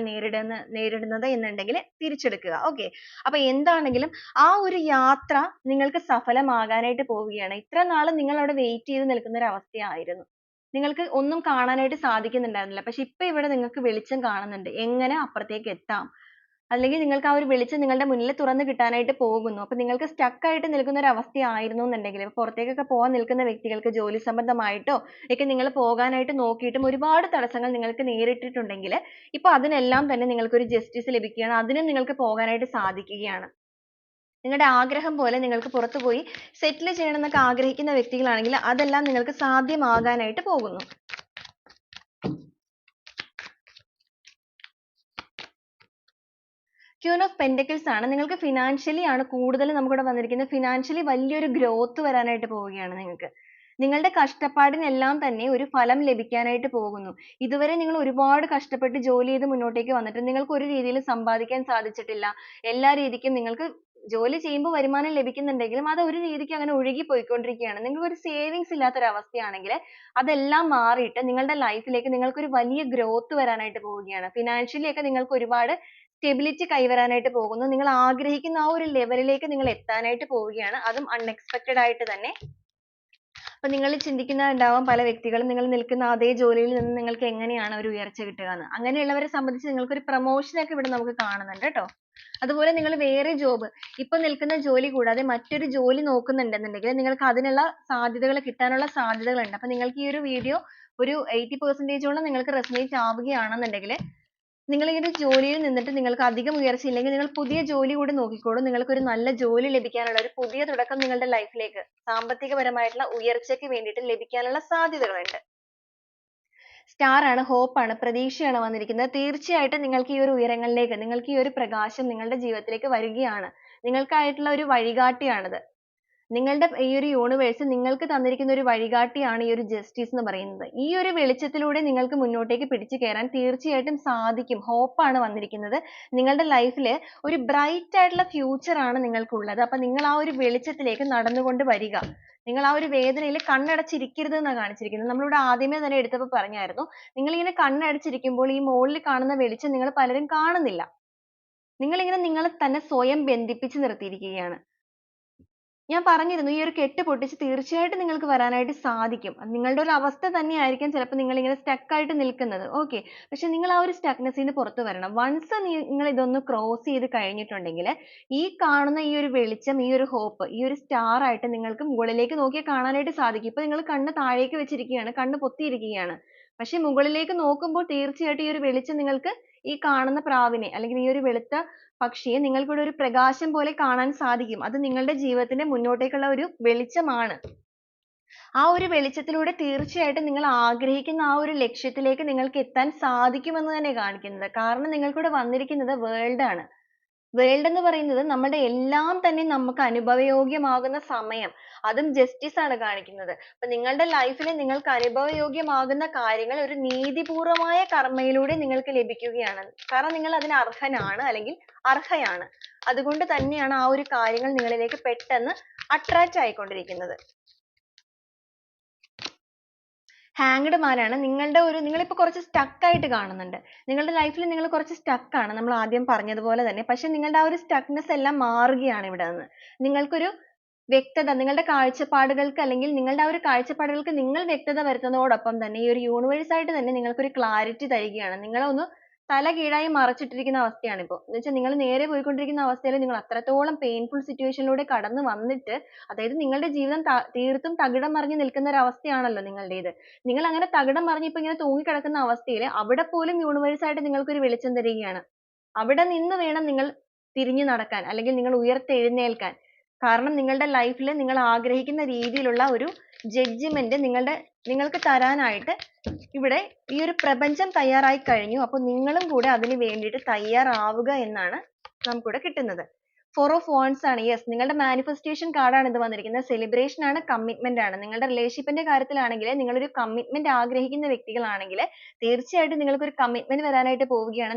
നേരിടുന്നത് എന്നുണ്ടെങ്കിൽ തിരിച്ചെടുക്കുക. ഓക്കെ, അപ്പൊ എന്താണെങ്കിലും ആ ഒരു യാത്ര നിങ്ങൾക്ക് സഫലമാകാനായിട്ട് പോവുകയാണ്. ഇത്ര നാൾ നിങ്ങൾ അവിടെ വെയിറ്റ് ചെയ്ത് നിൽക്കുന്ന ഒരു അവസ്ഥയായിരുന്നു. നിങ്ങൾക്ക് ഒന്നും കാണാനായിട്ട് സാധിക്കുന്നുണ്ടായിരുന്നില്ല. പക്ഷെ ഇപ്പൊ ഇവിടെ നിങ്ങൾക്ക് വെളിച്ചം കാണുന്നുണ്ട്. എങ്ങനെ അപ്പുറത്തേക്ക് എത്താം, അല്ലെങ്കിൽ നിങ്ങൾക്ക് ആ ഒരു വെളിച്ചം നിങ്ങളുടെ മുന്നിൽ തുറന്ന് കിട്ടാനായിട്ട് പോകുന്നു. അപ്പോൾ നിങ്ങൾക്ക് stuck ആയിട്ട് നിൽക്കുന്ന ഒരു അവസ്ഥയായിരുന്നു എന്നുണ്ടെങ്കിൽ, പുറത്തേക്കൊക്കെ പോകാൻ നിൽക്കുന്ന വ്യക്തികൾക്ക് ജോലി സംബന്ധമായിട്ടോ ഒക്കെ നിങ്ങൾ പോകാനായിട്ട് നോക്കിയിട്ടും ഒരുപാട് തടസ്സങ്ങൾ നിങ്ങൾക്ക് നേരിട്ടിട്ടുണ്ടെങ്കിൽ, ഇപ്പോൾ അതിനെല്ലാം തന്നെ നിങ്ങൾക്ക് ഒരു justice ലഭിക്കുകയാണ്. അതിനും നിങ്ങൾക്ക് പോകാനായിട്ട് സാധിക്കുകയാണ്. നിങ്ങളുടെ ആഗ്രഹം പോലെ നിങ്ങൾക്ക് പുറത്തു പോയി settle ചെയ്യണം എന്നൊക്കെ ആഗ്രഹിക്കുന്ന വ്യക്തികളാണെങ്കിൽ അതെല്ലാം നിങ്ങൾക്ക് സാധ്യമാകാനായിട്ട് പോകുന്നു. Queen of Pentacles ആണ്. നിങ്ങൾക്ക് financially ആണ് കൂടുതൽ നമുക്കിവിടെ വന്നിരിക്കുന്നത്. financially വലിയൊരു growth വരാനായിട്ട് പോവുകയാണ് നിങ്ങൾക്ക്. നിങ്ങളുടെ കഷ്ടപ്പാടിനെല്ലാം തന്നെ ഒരു ഫലം ലഭിക്കാനായിട്ട് പോകുന്നു. ഇതുവരെ നിങ്ങൾ ഒരുപാട് കഷ്ടപ്പെട്ട് ജോലി ചെയ്ത് മുന്നോട്ടേക്ക് വന്നിട്ട് നിങ്ങൾക്ക് ഒരു രീതിയിലും സമ്പാദിക്കാൻ സാധിച്ചിട്ടില്ല. എല്ലാ രീതിക്കും നിങ്ങൾക്ക് ജോലി ചെയ്യുമ്പോൾ വരുമാനം ലഭിക്കുന്നുണ്ടെങ്കിലും അത് ഒരു രീതിക്ക് അങ്ങനെ ഒഴുകി പോയിക്കൊണ്ടിരിക്കുകയാണ്. നിങ്ങൾക്ക് ഒരു savings ഇല്ലാത്ത ഒരു അവസ്ഥയാണെങ്കിൽ അതെല്ലാം മാറിയിട്ട് നിങ്ങളുടെ life ലേക്ക് നിങ്ങൾക്ക് ഒരു വലിയ growth വരാനായിട്ട് പോവുകയാണ്. financially ഒക്കെ നിങ്ങൾക്ക് ഒരുപാട് stability കൈവരാനായിട്ട് പോകുന്നു. നിങ്ങൾ ആഗ്രഹിക്കുന്ന ആ ഒരു level ലേക്ക് നിങ്ങൾ എത്താനായിട്ട് പോവുകയാണ്. അതും unexpected ആയിട്ട് തന്നെ. അപ്പോൾ നിങ്ങൾ ചിന്തിക്കുന്നുണ്ടാവാം പല വ്യക്തികളും നിങ്ങൾ നിൽക്കുന്ന അതേ ജോലിയിൽ നിന്ന് നിങ്ങൾക്ക് എങ്ങനെയാണ് ഒരു ഉയർച്ച കിട്ടുക എന്ന്. അങ്ങനെയുള്ളവരെ സംബന്ധിച്ച് നിങ്ങൾക്ക് ഒരു promotion ഒക്കെ ഇവിടെ നമുക്ക് കാണുന്നുണ്ട് ട്ടോ. അതുപോലെ നിങ്ങൾ വേറെ job ഇപ്പോൾ നിൽക്കുന്ന ജോലി കൂടാതെ മറ്റൊരു ജോലി നോക്കുന്നുണ്ടെന്നുണ്ടെങ്കിൽ നിങ്ങൾക്ക് അതിനുള്ള സാധ്യതകൾ കിട്ടാനുള്ള സാധ്യതകളുണ്ട്. അപ്പോൾ നിങ്ങൾക്ക് ഈ ഒരു വീഡിയോ ഒരു 80% ഓളം നിങ്ങൾക്ക് resonate ആവുകയാണെന്നുണ്ടെങ്കിൽ നിങ്ങൾ ഈ ഒരു ജോലിയിൽ നിന്നിട്ട് നിങ്ങൾക്ക് അധികം ഉയർച്ച ഇല്ലെങ്കിൽ നിങ്ങൾ പുതിയ ജോലി കൂടി നോക്കിക്കോളൂ. നിങ്ങൾക്ക് ഒരു നല്ല ജോലി ലഭിക്കാനുള്ള ഒരു പുതിയ തുടക്കം നിങ്ങളുടെ life ലേക്ക് സാമ്പത്തികപരമായിട്ടുള്ള ഉയർച്ചയ്ക്ക് വേണ്ടിയിട്ട് ലഭിക്കാനുള്ള സാധ്യതകളുണ്ട്. സ്റ്റാർ ആണ്, hope ആണ്, പ്രതീക്ഷയാണ് വന്നിരിക്കുന്നത്. തീർച്ചയായിട്ടും നിങ്ങൾക്ക് ഈ ഒരു ഉയരങ്ങളിലേക്ക്, നിങ്ങൾക്ക് ഈ ഒരു പ്രകാശം നിങ്ങളുടെ ജീവിതത്തിലേക്ക് വരികയാണ്. നിങ്ങൾക്കായിട്ടുള്ള ഒരു വഴികാട്ടിയാണിത്. നിങ്ങളുടെ ഈ ഒരു യൂണിവേഴ്സ് നിങ്ങൾക്ക് തന്നിരിക്കുന്ന ഒരു വഴികാട്ടിയാണ് ഈ ഒരു ജസ്റ്റിസ് എന്ന് പറയുന്നത്. ഈ ഒരു വെളിച്ചത്തിലൂടെ നിങ്ങൾക്ക് മുന്നോട്ടേക്ക് പിടിച്ചു കയറാൻ തീർച്ചയായിട്ടും സാധിക്കും. hope ആണ് വന്നിരിക്കുന്നത്. നിങ്ങളുടെ ലൈഫിൽ ഒരു ബ്രൈറ്റ് ആയിട്ടുള്ള ഫ്യൂച്ചർ ആണ് നിങ്ങൾക്കുള്ളത്. അപ്പോൾ നിങ്ങൾ ആ ഒരു വെളിച്ചത്തിലേക്ക് നടന്നുകൊണ്ട് വരിക. നിങ്ങൾ ആ ഒരു വേദനയിൽ കണ്ണടച്ചിരിക്കരുത് എന്നാണ് കാണിച്ചിരിക്കുന്നത്. നമ്മളിവിടെ ആദ്യമേ തന്നെ എടുത്തപ്പോൾ പറഞ്ഞായിരുന്നു, നിങ്ങൾ ഇങ്ങനെ കണ്ണടച്ചിരിക്കുമ്പോൾ ഈ മുകളിൽ കാണുന്ന വെളിച്ചം നിങ്ങൾ പലരും കാണുന്നില്ല. നിങ്ങൾ ഇങ്ങനെ നിങ്ങളെ തന്നെ സ്വയം ബന്ധിപ്പിച്ച് നിർത്തിയിരിക്കുകയാണ്. ഞാൻ പറഞ്ഞിരുന്നു ഈ ഒരു കെട്ട് പൊട്ടിച്ച് തീർച്ചയായിട്ടും നിങ്ങൾക്ക് വരാനായിട്ട് സാധിക്കും. നിങ്ങളുടെ ഒരു അവസ്ഥ തന്നെയായിരിക്കാം ചിലപ്പോൾ നിങ്ങൾ ഇങ്ങനെ stuck ആയിട്ട് നിൽക്കുന്നത്. okay. പക്ഷെ നിങ്ങൾ ആ ഒരു stuckness ന്ന് പുറത്തു വരണം. once നിങ്ങൾ ഇതൊന്ന് cross ചെയ്ത് കഴിഞ്ഞിട്ടുണ്ടെങ്കിൽ ഈ കാണുന്ന ഈ ഒരു വെളിച്ചം, ഈ ഒരു hope, ഈ ഒരു star ആയിട്ട് നിങ്ങൾക്ക് മുകളിലേക്ക് നോക്കിയാൽ കാണാനായിട്ട് സാധിക്കും. ഇപ്പോൾ നിങ്ങൾ കണ്ണ് താഴേക്ക് വെച്ചിരിക്കുകയാണ്, കണ്ണ് പൊത്തിയിരിക്കുകയാണ്. പക്ഷെ മുകളിലേക്ക് നോക്കുമ്പോൾ തീർച്ചയായിട്ടും ഈ ഒരു വെളിച്ചം നിങ്ങൾക്ക് ഈ കാണുന്ന പ്രാവിനെ അല്ലെങ്കിൽ ഈ ഒരു വെളുത്ത പക്ഷിയെ നിങ്ങൾക്കിവിടെ ഒരു പ്രകാശം പോലെ കാണാൻ സാധിക്കും. അത് നിങ്ങളുടെ ജീവിതത്തിന്റെ മുന്നോട്ടേക്കുള്ള ഒരു വെളിച്ചമാണ്. ആ ഒരു വെളിച്ചത്തിലൂടെ തീർച്ചയായിട്ടും നിങ്ങൾ ആഗ്രഹിക്കുന്ന ആ ഒരു ലക്ഷ്യത്തിലേക്ക് നിങ്ങൾക്ക് എത്താൻ സാധിക്കുമെന്ന് തന്നെ കാണിക്കുന്നത്. കാരണം നിങ്ങൾക്കിവിടെ വന്നിരിക്കുന്നത് വേൾഡ് ആണ്. വേൾഡ് എന്ന് പറയുന്നത് നമ്മുടെ എല്ലാം തന്നെ നമുക്ക് അനുഭവയോഗ്യമാകുന്ന സമയം, അതും ജസ്റ്റിസ് ആണ് കാണിക്കുന്നത്. അപ്പോൾ നിങ്ങളുടെ ലൈഫിൽ നിങ്ങൾക്ക് അനുഭവയോഗ്യമാകുന്ന കാര്യങ്ങൾ ഒരു നീതിപൂർവമായ കർമ്മയിലൂടെ നിങ്ങൾക്ക് ലഭിക്കുകയാണ്. കാരണം നിങ്ങൾ അതിന് അർഹനാണ് അല്ലെങ്കിൽ അർഹയാണ്. അതുകൊണ്ട് തന്നെയാണ് ആ ഒരു കാര്യങ്ങൾ നിങ്ങളിലേക്ക് പെട്ടെന്ന് attract ആയിക്കൊണ്ടിരിക്കുന്നത്. ഹാങ്ഡ് മാനാണ് നിങ്ങളുടെ ഒരു, നിങ്ങളിപ്പോൾ കുറച്ച് stuck ആയിട്ട് കാണുന്നുണ്ട്. നിങ്ങളുടെ ലൈഫിൽ നിങ്ങൾ കുറച്ച് stuck ആണ്, നമ്മൾ ആദ്യം പറഞ്ഞതുപോലെ തന്നെ. പക്ഷെ നിങ്ങളുടെ ആ ഒരു stuckness എല്ലാം മാറുകയാണ് ഇവിടെ നിന്ന്. നിങ്ങൾക്കൊരു വ്യക്തത, നിങ്ങളുടെ കാഴ്ചപ്പാടുകൾക്ക് അല്ലെങ്കിൽ നിങ്ങളുടെ ആ ഒരു കാഴ്ചപ്പാടുകൾക്ക് നിങ്ങൾ വ്യക്തത വരുത്തുന്നതോടൊപ്പം തന്നെ ഈ ഒരു യൂണിവേഴ്സ് ആയിട്ട് തന്നെ നിങ്ങൾക്കൊരു ക്ലാരിറ്റി തരികയാണ്. നിങ്ങളെ ഒന്ന് തലകീഴായി മറിച്ചിട്ടിരിക്കുന്ന അവസ്ഥയാണ് ഇപ്പോൾ. എന്ന് വെച്ചാൽ നിങ്ങൾ നേരെ പോയിക്കൊണ്ടിരിക്കുന്ന അവസ്ഥയിൽ നിങ്ങൾ അത്രത്തോളം പെയിൻഫുൾ സിറ്റുവേഷനിലൂടെ കടന്നു വന്നിട്ട്, അതായത് നിങ്ങളുടെ ജീവിതം തീർത്തും തകിടം മറിഞ്ഞ് നിൽക്കുന്ന ഒരു അവസ്ഥയാണല്ലോ നിങ്ങളുടേത്. നിങ്ങൾ അങ്ങനെ തകിടം മറിഞ്ഞ് ഇപ്പോൾ ഇങ്ങനെ തൂങ്ങിക്കിടക്കുന്ന അവസ്ഥയിൽ അവിടെ പോലും യൂണിവേഴ്സ് ആയിട്ട് നിങ്ങൾക്കൊരു വെളിച്ചം തരികയാണ്. അവിടെ നിന്ന് വേണം നിങ്ങൾ തിരിഞ്ഞു നടക്കാൻ അല്ലെങ്കിൽ നിങ്ങൾ ഉയർത്തെഴുന്നേൽക്കാൻ. കാരണം നിങ്ങളുടെ ലൈഫിൽ നിങ്ങൾ ആഗ്രഹിക്കുന്ന രീതിയിലുള്ള ഒരു ജഡ്ജ്മെന്റ് നിങ്ങൾക്ക് തരാനായിട്ട് ഇവിടെ ഈ ഒരു പ്രപഞ്ചം തയ്യാറായി കഴിഞ്ഞു. അപ്പോൾ നിങ്ങളും കൂടെ അതിന് വേണ്ടിയിട്ട് തയ്യാറാവുക എന്നാണ് നമുക്കിവിടെ കിട്ടുന്നത്. 4 of Wands ആണ്. യെസ്, നിങ്ങളുടെ മാനിഫെസ്റ്റേഷൻ കാർഡാണ് ഇത് വന്നിരിക്കുന്നത്. സെലിബ്രേഷൻ ആണ്, കമ്മിറ്റ്മെന്റ് ആണ്. നിങ്ങളുടെ റിലേഷൻഷിപ്പിന്റെ കാര്യത്തിലാണെങ്കിൽ നിങ്ങളൊരു കമ്മിറ്റ്മെന്റ് ആഗ്രഹിക്കുന്ന വ്യക്തികളാണെങ്കിൽ തീർച്ചയായിട്ടും നിങ്ങൾക്കൊരു കമ്മിറ്റ്മെന്റ് വരാനായിട്ട് പോവുകയാണ്.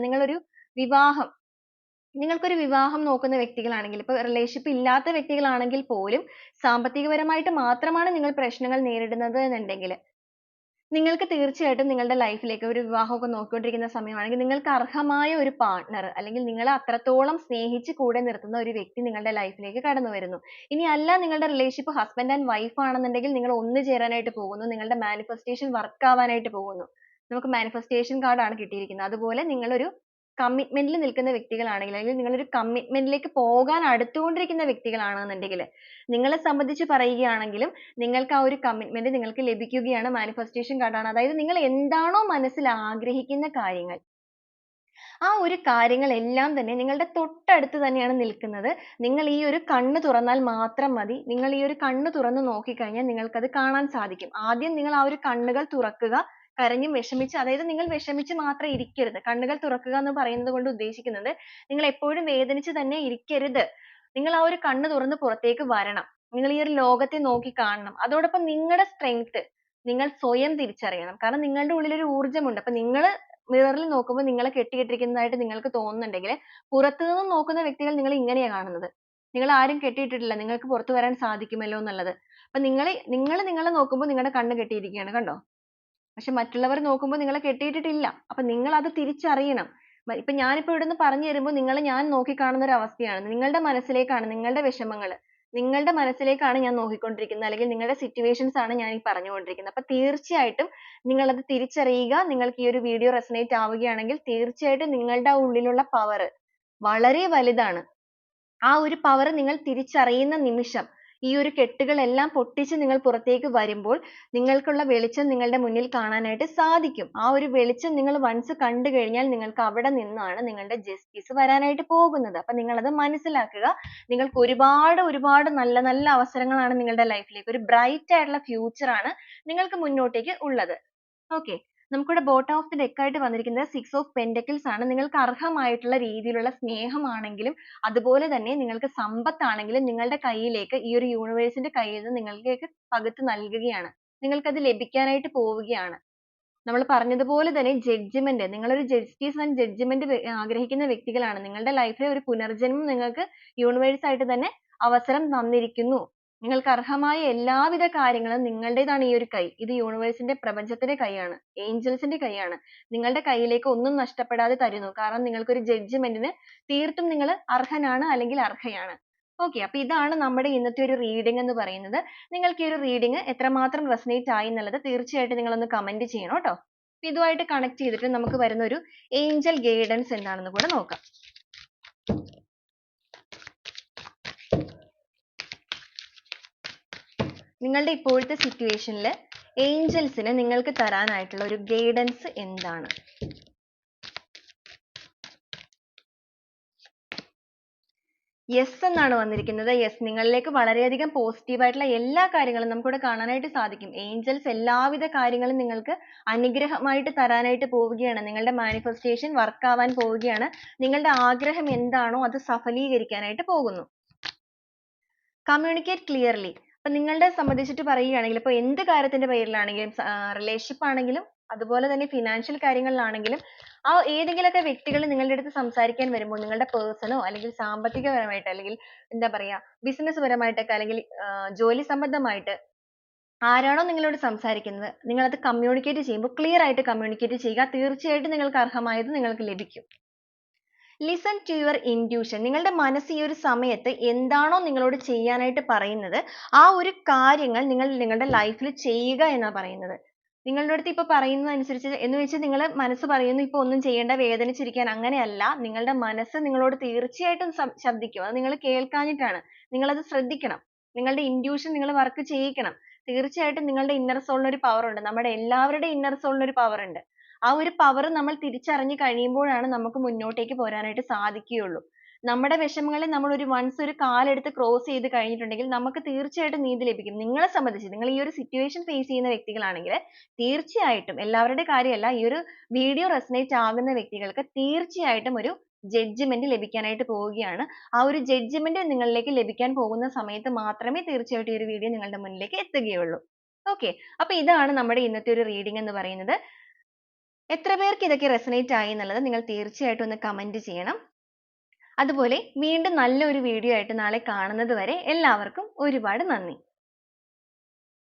നിങ്ങൾക്കൊരു വിവാഹം നോക്കുന്ന വ്യക്തികളാണെങ്കിൽ, ഇപ്പോൾ റിലേഷൻഷിപ്പ് ഇല്ലാത്ത വ്യക്തികളാണെങ്കിൽ പോലും സാമ്പത്തികപരമായിട്ട് മാത്രമാണ് നിങ്ങൾ പ്രശ്നങ്ങൾ നേരിടുന്നത് എന്നുണ്ടെങ്കിൽ നിങ്ങൾക്ക് തീർച്ചയായിട്ടും നിങ്ങളുടെ ലൈഫിലേക്ക് ഒരു വിവാഹമൊക്കെ നോക്കിക്കൊണ്ടിരിക്കുന്ന സമയമാണെങ്കിൽ നിങ്ങൾക്ക് അർഹമായ ഒരു പാർട്ട്ണർ അല്ലെങ്കിൽ നിങ്ങളെ അത്രത്തോളം സ്നേഹിച്ച് കൂടെ നിർത്തുന്ന ഒരു വ്യക്തി നിങ്ങളുടെ ലൈഫിലേക്ക് കടന്നു വരുന്നു. ഇനി അല്ല നിങ്ങളുടെ റിലേഷൻഷിപ്പ് ഹസ്ബൻഡ് ആൻഡ് വൈഫ് ആണെന്നുണ്ടെങ്കിൽ നിങ്ങൾ ഒന്നു ചേരാനായിട്ട് പോകുന്നു. നിങ്ങളുടെ മാനിഫെസ്റ്റേഷൻ വർക്ക് ആവാനായിട്ട് പോകുന്നു. നമുക്ക് മാനിഫെസ്റ്റേഷൻ കാർഡാണ് കിട്ടിയിരിക്കുന്നത്. അതുപോലെ നിങ്ങളൊരു കമ്മിറ്റ്മെന്റിൽ നിൽക്കുന്ന വ്യക്തികളാണെങ്കിൽ, അല്ലെങ്കിൽ നിങ്ങളൊരു കമ്മിറ്റ്മെന്റിലേക്ക് പോകാൻ അടുത്തുകൊണ്ടിരിക്കുന്ന വ്യക്തികളാണെന്നുണ്ടെങ്കിൽ, നിങ്ങളെ സംബന്ധിച്ച് പറയുകയാണെങ്കിലും നിങ്ങൾക്ക് ആ ഒരു കമ്മിറ്റ്മെന്റ് നിങ്ങൾക്ക് ലഭിക്കുകയാണ്. മാനിഫെസ്റ്റേഷൻ കാർഡാണ്. അതായത് നിങ്ങൾ എന്താണോ മനസ്സിൽ ആഗ്രഹിക്കുന്ന കാര്യങ്ങൾ, ആ ഒരു കാര്യങ്ങളെല്ലാം തന്നെ നിങ്ങളുടെ തൊട്ടടുത്ത് തന്നെയാണ് നിൽക്കുന്നത്. നിങ്ങൾ ഈ ഒരു കണ്ണ് തുറന്നാൽ മാത്രം മതി. നിങ്ങൾ ഈ ഒരു കണ്ണ് തുറന്ന് നോക്കിക്കഴിഞ്ഞാൽ നിങ്ങൾക്കത് കാണാൻ സാധിക്കും. ആദ്യം നിങ്ങൾ ആ ഒരു കണ്ണുകൾ തുറക്കുക. കരഞ്ഞും വിഷമിച്ച്, അതായത് നിങ്ങൾ വിഷമിച്ച് മാത്രം ഇരിക്കരുത്. കണ്ണുകൾ തുറക്കുക എന്ന് പറയുന്നത് കൊണ്ട് ഉദ്ദേശിക്കുന്നത് നിങ്ങൾ എപ്പോഴും വേദനിച്ച് തന്നെ ഇരിക്കരുത്. നിങ്ങൾ ആ ഒരു കണ്ണ് തുറന്ന് പുറത്തേക്ക് വരണം. നിങ്ങൾ ഈ ഒരു ലോകത്തെ നോക്കി കാണണം. അതോടൊപ്പം നിങ്ങളുടെ strength നിങ്ങൾ സ്വയം തിരിച്ചറിയണം. കാരണം നിങ്ങളുടെ ഉള്ളിൽ ഒരു ഊർജ്ജമുണ്ട്. അപ്പോൾ നിങ്ങൾ മിററിൽ നോക്കുമ്പോൾ നിങ്ങളെ കെട്ടിയിട്ടിരിക്കുന്നതായിട്ട് നിങ്ങൾക്ക് തോന്നുന്നുണ്ടെങ്കിൽ, പുറത്തുനിന്ന് നോക്കുന്ന വ്യക്തികൾ നിങ്ങളെ ഇങ്ങനെയാണ് കാണുന്നത്. നിങ്ങൾ ആരും കെട്ടിയിട്ടിട്ടില്ല, നിങ്ങൾക്ക് പുറത്തു വരാൻ സാധിക്കുമല്ലോ എന്നുള്ളത്. അപ്പോൾ നിങ്ങളെ നോക്കുമ്പോൾ നിങ്ങളുടെ കണ്ണ് കെട്ടിയിരിക്കുകയാണ്, കണ്ടോ? പക്ഷെ മറ്റുള്ളവർ നോക്കുമ്പോൾ നിങ്ങളെ കെട്ടിയിട്ടിട്ടില്ല. അപ്പൊ നിങ്ങൾ അത് തിരിച്ചറിയണം. ഇപ്പൊ ഞാനിപ്പോ ഇവിടുന്ന് പറഞ്ഞു തരുമ്പോൾ നിങ്ങളെ ഞാൻ നോക്കിക്കാണുന്ന ഒരു അവസ്ഥയാണ്. നിങ്ങളുടെ മനസ്സിലേക്കാണ്, നിങ്ങളുടെ വിഷമങ്ങൾ, നിങ്ങളുടെ മനസ്സിലേക്കാണ് ഞാൻ നോക്കിക്കൊണ്ടിരിക്കുന്നത്. അല്ലെങ്കിൽ നിങ്ങളുടെ situations ആണ് ഞാൻ ഈ പറഞ്ഞുകൊണ്ടിരിക്കുന്നത്. അപ്പൊ തീർച്ചയായിട്ടും നിങ്ങൾ അത് തിരിച്ചറിയുക. നിങ്ങൾക്ക് ഈ ഒരു വീഡിയോ resonate ആവുകയാണെങ്കിൽ തീർച്ചയായിട്ടും നിങ്ങളുടെ ആ ഉള്ളിലുള്ള power വളരെ വലുതാണ്. ആ ഒരു power നിങ്ങൾ തിരിച്ചറിയുന്ന നിമിഷം ഈ ഒരു കെട്ടുകളെല്ലാം പൊട്ടിച്ച് നിങ്ങൾ പുറത്തേക്ക് വരുമ്പോൾ നിങ്ങൾക്കുള്ള വെളിച്ചം നിങ്ങളുടെ മുന്നിൽ കാണാനായിട്ട് സാധിക്കും. ആ ഒരു വെളിച്ചം നിങ്ങൾ once കണ്ടു കഴിഞ്ഞാൽ നിങ്ങൾക്ക് അവിടെ നിന്നാണ് നിങ്ങളുടെ justice വരാനായിട്ട് പോകുന്നത്. അപ്പോൾ നിങ്ങൾ അത് മനസ്സിലാക്കുക. നിങ്ങൾക്ക് ഒരുപാട് നല്ല നല്ല അവസരങ്ങളാണ് നിങ്ങളുടെ ലൈഫിലേക്ക്, ഒരു bright ആയിട്ടുള്ള future ആണ് നിങ്ങൾക്ക് മുന്നോട്ടേക്ക് ഉള്ളത്. okay. നമുക്കിവിടെ bottom of the deck ആയിട്ട് വന്നിരിക്കുന്നത് six of pentacles ആണ്. നിങ്ങൾക്ക് അർഹമായിട്ടുള്ള രീതിയിലുള്ള സ്നേഹമാണെങ്കിലും അതുപോലെ തന്നെ നിങ്ങൾക്ക് സമ്പത്താണെങ്കിലും നിങ്ങളുടെ കയ്യിലേക്ക് ഈ ഒരു universe ന്റെ കയ്യിൽ നിന്ന് നിങ്ങളിലേക്ക് പകുത്ത് നൽകുകയാണ്. നിങ്ങൾക്കത് ലഭിക്കാനായിട്ട് പോവുകയാണ്. നമ്മൾ പറഞ്ഞതുപോലെ തന്നെ judgment, നിങ്ങളൊരു justice and judgment ആഗ്രഹിക്കുന്ന വ്യക്തികളാണ്. നിങ്ങളുടെ ലൈഫിലെ ഒരു പുനർജന്മം നിങ്ങൾക്ക് universe ആയിട്ട് തന്നെ അവസരം തന്നിരിക്കുന്നു. നിങ്ങൾക്ക് അർഹമായ എല്ലാവിധ കാര്യങ്ങളും നിങ്ങളുടേതാണ് ഈ ഒരു കൈ. ഇത് universe ന്റെ പ്രപഞ്ചത്തിന്റെ കൈയാണ്, angels ന്റെ കൈയാണ്. നിങ്ങളുടെ കയ്യിലേക്ക് ഒന്നും നഷ്ടപ്പെടാതെ തരുന്നു. കാരണം നിങ്ങൾക്കൊരു judgment ന് തീർത്തും നിങ്ങൾ അർഹനാണ് അല്ലെങ്കിൽ അർഹയാണ്. okay. അപ്പോൾ ഇതാണ് നമ്മുടെ ഇന്നത്തെ ഒരു reading എന്ന് പറയുന്നത്. നിങ്ങൾക്ക് ഈ ഒരു reading എത്രമാത്രം resonate ആയി എന്നുള്ളത് തീർച്ചയായിട്ടും നിങ്ങൾ ഒന്ന് comment ചെയ്യണം ട്ടോ. ഇതുമായിട്ട് connect ചെയ്തിട്ട് നമുക്ക് വരുന്ന ഒരു angel guidance എന്താണെന്ന് കൂടെ നോക്കാം. നിങ്ങളുടെ ഇപ്പോഴത്തെ സിറ്റുവേഷനിൽ ഏഞ്ചൽസിന് നിങ്ങൾക്ക് തരാനായിട്ടുള്ള ഒരു ഗൈഡൻസ് എന്താണ്? യെസ് എന്നാണ് വന്നിരിക്കുന്നത്. യെസ്, നിങ്ങളിലേക്ക് വളരെയധികം പോസിറ്റീവ് ആയിട്ടുള്ള എല്ലാ കാര്യങ്ങളും നമുക്കിവിടെ കാണാനായിട്ട് സാധിക്കും. ഏഞ്ചൽസ് എല്ലാവിധ കാര്യങ്ങളും നിങ്ങൾക്ക് അനുഗ്രഹമായിട്ട് തരാനായിട്ട് പോവുകയാണ്. നിങ്ങളുടെ മാനിഫെസ്റ്റേഷൻ വർക്ക് ആവാൻ പോവുകയാണ്. നിങ്ങളുടെ ആഗ്രഹം എന്താണോ അത് സഫലീകരിക്കാനായിട്ട് പോകുന്നു. Communicate clearly. അപ്പൊ നിങ്ങളെ സംബന്ധിച്ചിട്ട് പറയുകയാണെങ്കിൽ ഇപ്പോൾ എന്ത് കാര്യത്തിന്റെ പേരിലാണെങ്കിലും, റിലേഷൻഷിപ്പ് ആണെങ്കിലും അതുപോലെ തന്നെ ഫിനാൻഷ്യൽ കാര്യങ്ങളിലാണെങ്കിലും, ആ ഏതെങ്കിലുമൊക്കെ വ്യക്തികൾ നിങ്ങളുടെ അടുത്ത് സംസാരിക്കാൻ വരുമ്പോൾ നിങ്ങളുടെ പേഴ്സണോ അല്ലെങ്കിൽ സാമ്പത്തികപരമായിട്ട് അല്ലെങ്കിൽ എന്താ പറയാ ബിസിനസ് പരമായിട്ടൊക്കെ അല്ലെങ്കിൽ ജോലി സംബന്ധമായിട്ട് ആരാണോ നിങ്ങളോട് സംസാരിക്കുന്നത്, നിങ്ങൾ അത് കമ്മ്യൂണിക്കേറ്റ് ചെയ്യുമ്പോൾ ക്ലിയർ ആയിട്ട് കമ്മ്യൂണിക്കേറ്റ് ചെയ്യുക. തീർച്ചയായിട്ടും നിങ്ങൾക്ക് അർഹമായത് നിങ്ങൾക്ക് ലഭിക്കും. Listen to your intuition. നിങ്ങളുടെ മനസ്സ് ഈ ഒരു സമയത്ത് എന്താണോ നിങ്ങളോട് ചെയ്യാനായിട്ട് പറയുന്നത് ആ ഒരു കാര്യങ്ങൾ നിങ്ങൾ നിങ്ങളുടെ ലൈഫിൽ ചെയ്യുക എന്നാണ് പറയുന്നത്. നിങ്ങളുടെ അടുത്ത് ഇപ്പോൾ പറയുന്നതനുസരിച്ച് എന്ന് വെച്ച് നിങ്ങൾ മനസ്സ് പറയുന്നു ഇപ്പോൾ ഒന്നും ചെയ്യേണ്ട, വേദനിച്ചിരിക്കാൻ, അങ്ങനെയല്ല. നിങ്ങളുടെ മനസ്സ് നിങ്ങളോട് തീർച്ചയായിട്ടും ശബ്ദിക്കും. അത് നിങ്ങൾ കേൾക്കാഞ്ഞിട്ടാണ്. നിങ്ങൾ അത് ശ്രദ്ധിക്കണം. നിങ്ങളുടെ ഇൻറ്റ്യൂഷൻ നിങ്ങൾ വർക്ക് ചെയ്യിക്കണം. തീർച്ചയായിട്ടും നിങ്ങളുടെ ഇന്നർ സോളിന് ഒരു പവർ ഉണ്ട്. നമ്മുടെ എല്ലാവരുടെയും ഇന്നർ സോളിന് ഒരു പവർ ഉണ്ട്. ആ ഒരു പവർ നമ്മൾ തിരിച്ചറിഞ്ഞു കഴിയുമ്പോഴാണ് നമുക്ക് മുന്നോട്ടേക്ക് പോരാനായിട്ട് സാധിക്കുകയുള്ളൂ. നമ്മുടെ വിഷമങ്ങളിൽ നമ്മൾ once ഒരു കാലെടുത്ത് ക്രോസ് ചെയ്ത് കഴിഞ്ഞിട്ടുണ്ടെങ്കിൽ നമുക്ക് തീർച്ചയായിട്ടും നീതി ലഭിക്കും. നിങ്ങളെ സംബന്ധിച്ച് നിങ്ങൾ ഈ ഒരു സിറ്റുവേഷൻ ഫേസ് ചെയ്യുന്ന വ്യക്തികളാണെങ്കിൽ തീർച്ചയായിട്ടും, എല്ലാവരുടെ കാര്യമല്ല, ഈ ഒരു വീഡിയോ റെസനേറ്റ് ആകുന്ന വ്യക്തികൾക്ക് തീർച്ചയായിട്ടും ഒരു ജഡ്ജ്മെന്റ് ലഭിക്കാനായിട്ട് പോവുകയാണ്. ആ ഒരു ജഡ്ജ്മെന്റ് നിങ്ങളിലേക്ക് ലഭിക്കാൻ പോകുന്ന സമയത്ത് മാത്രമേ തീർച്ചയായിട്ടും ഈ ഒരു വീഡിയോ നിങ്ങളുടെ മുന്നിലേക്ക് എത്തുകയുള്ളൂ. ഓക്കെ. അപ്പൊ ഇതാണ് നമ്മുടെ ഇന്നത്തെ ഒരു റീഡിംഗ് എന്ന് പറയുന്നത്. എത്ര പേർക്ക് ഇതൊക്കെ റെസനേറ്റ് ആയി എന്നുള്ളത് നിങ്ങൾ തീർച്ചയായിട്ടും ഒന്ന് കമന്റ് ചെയ്യണം. അതുപോലെ വീണ്ടും നല്ലൊരു വീഡിയോ ആയിട്ട് നാളെ കാണുന്നത് വരെ എല്ലാവർക്കും ഒരുപാട് നന്ദി.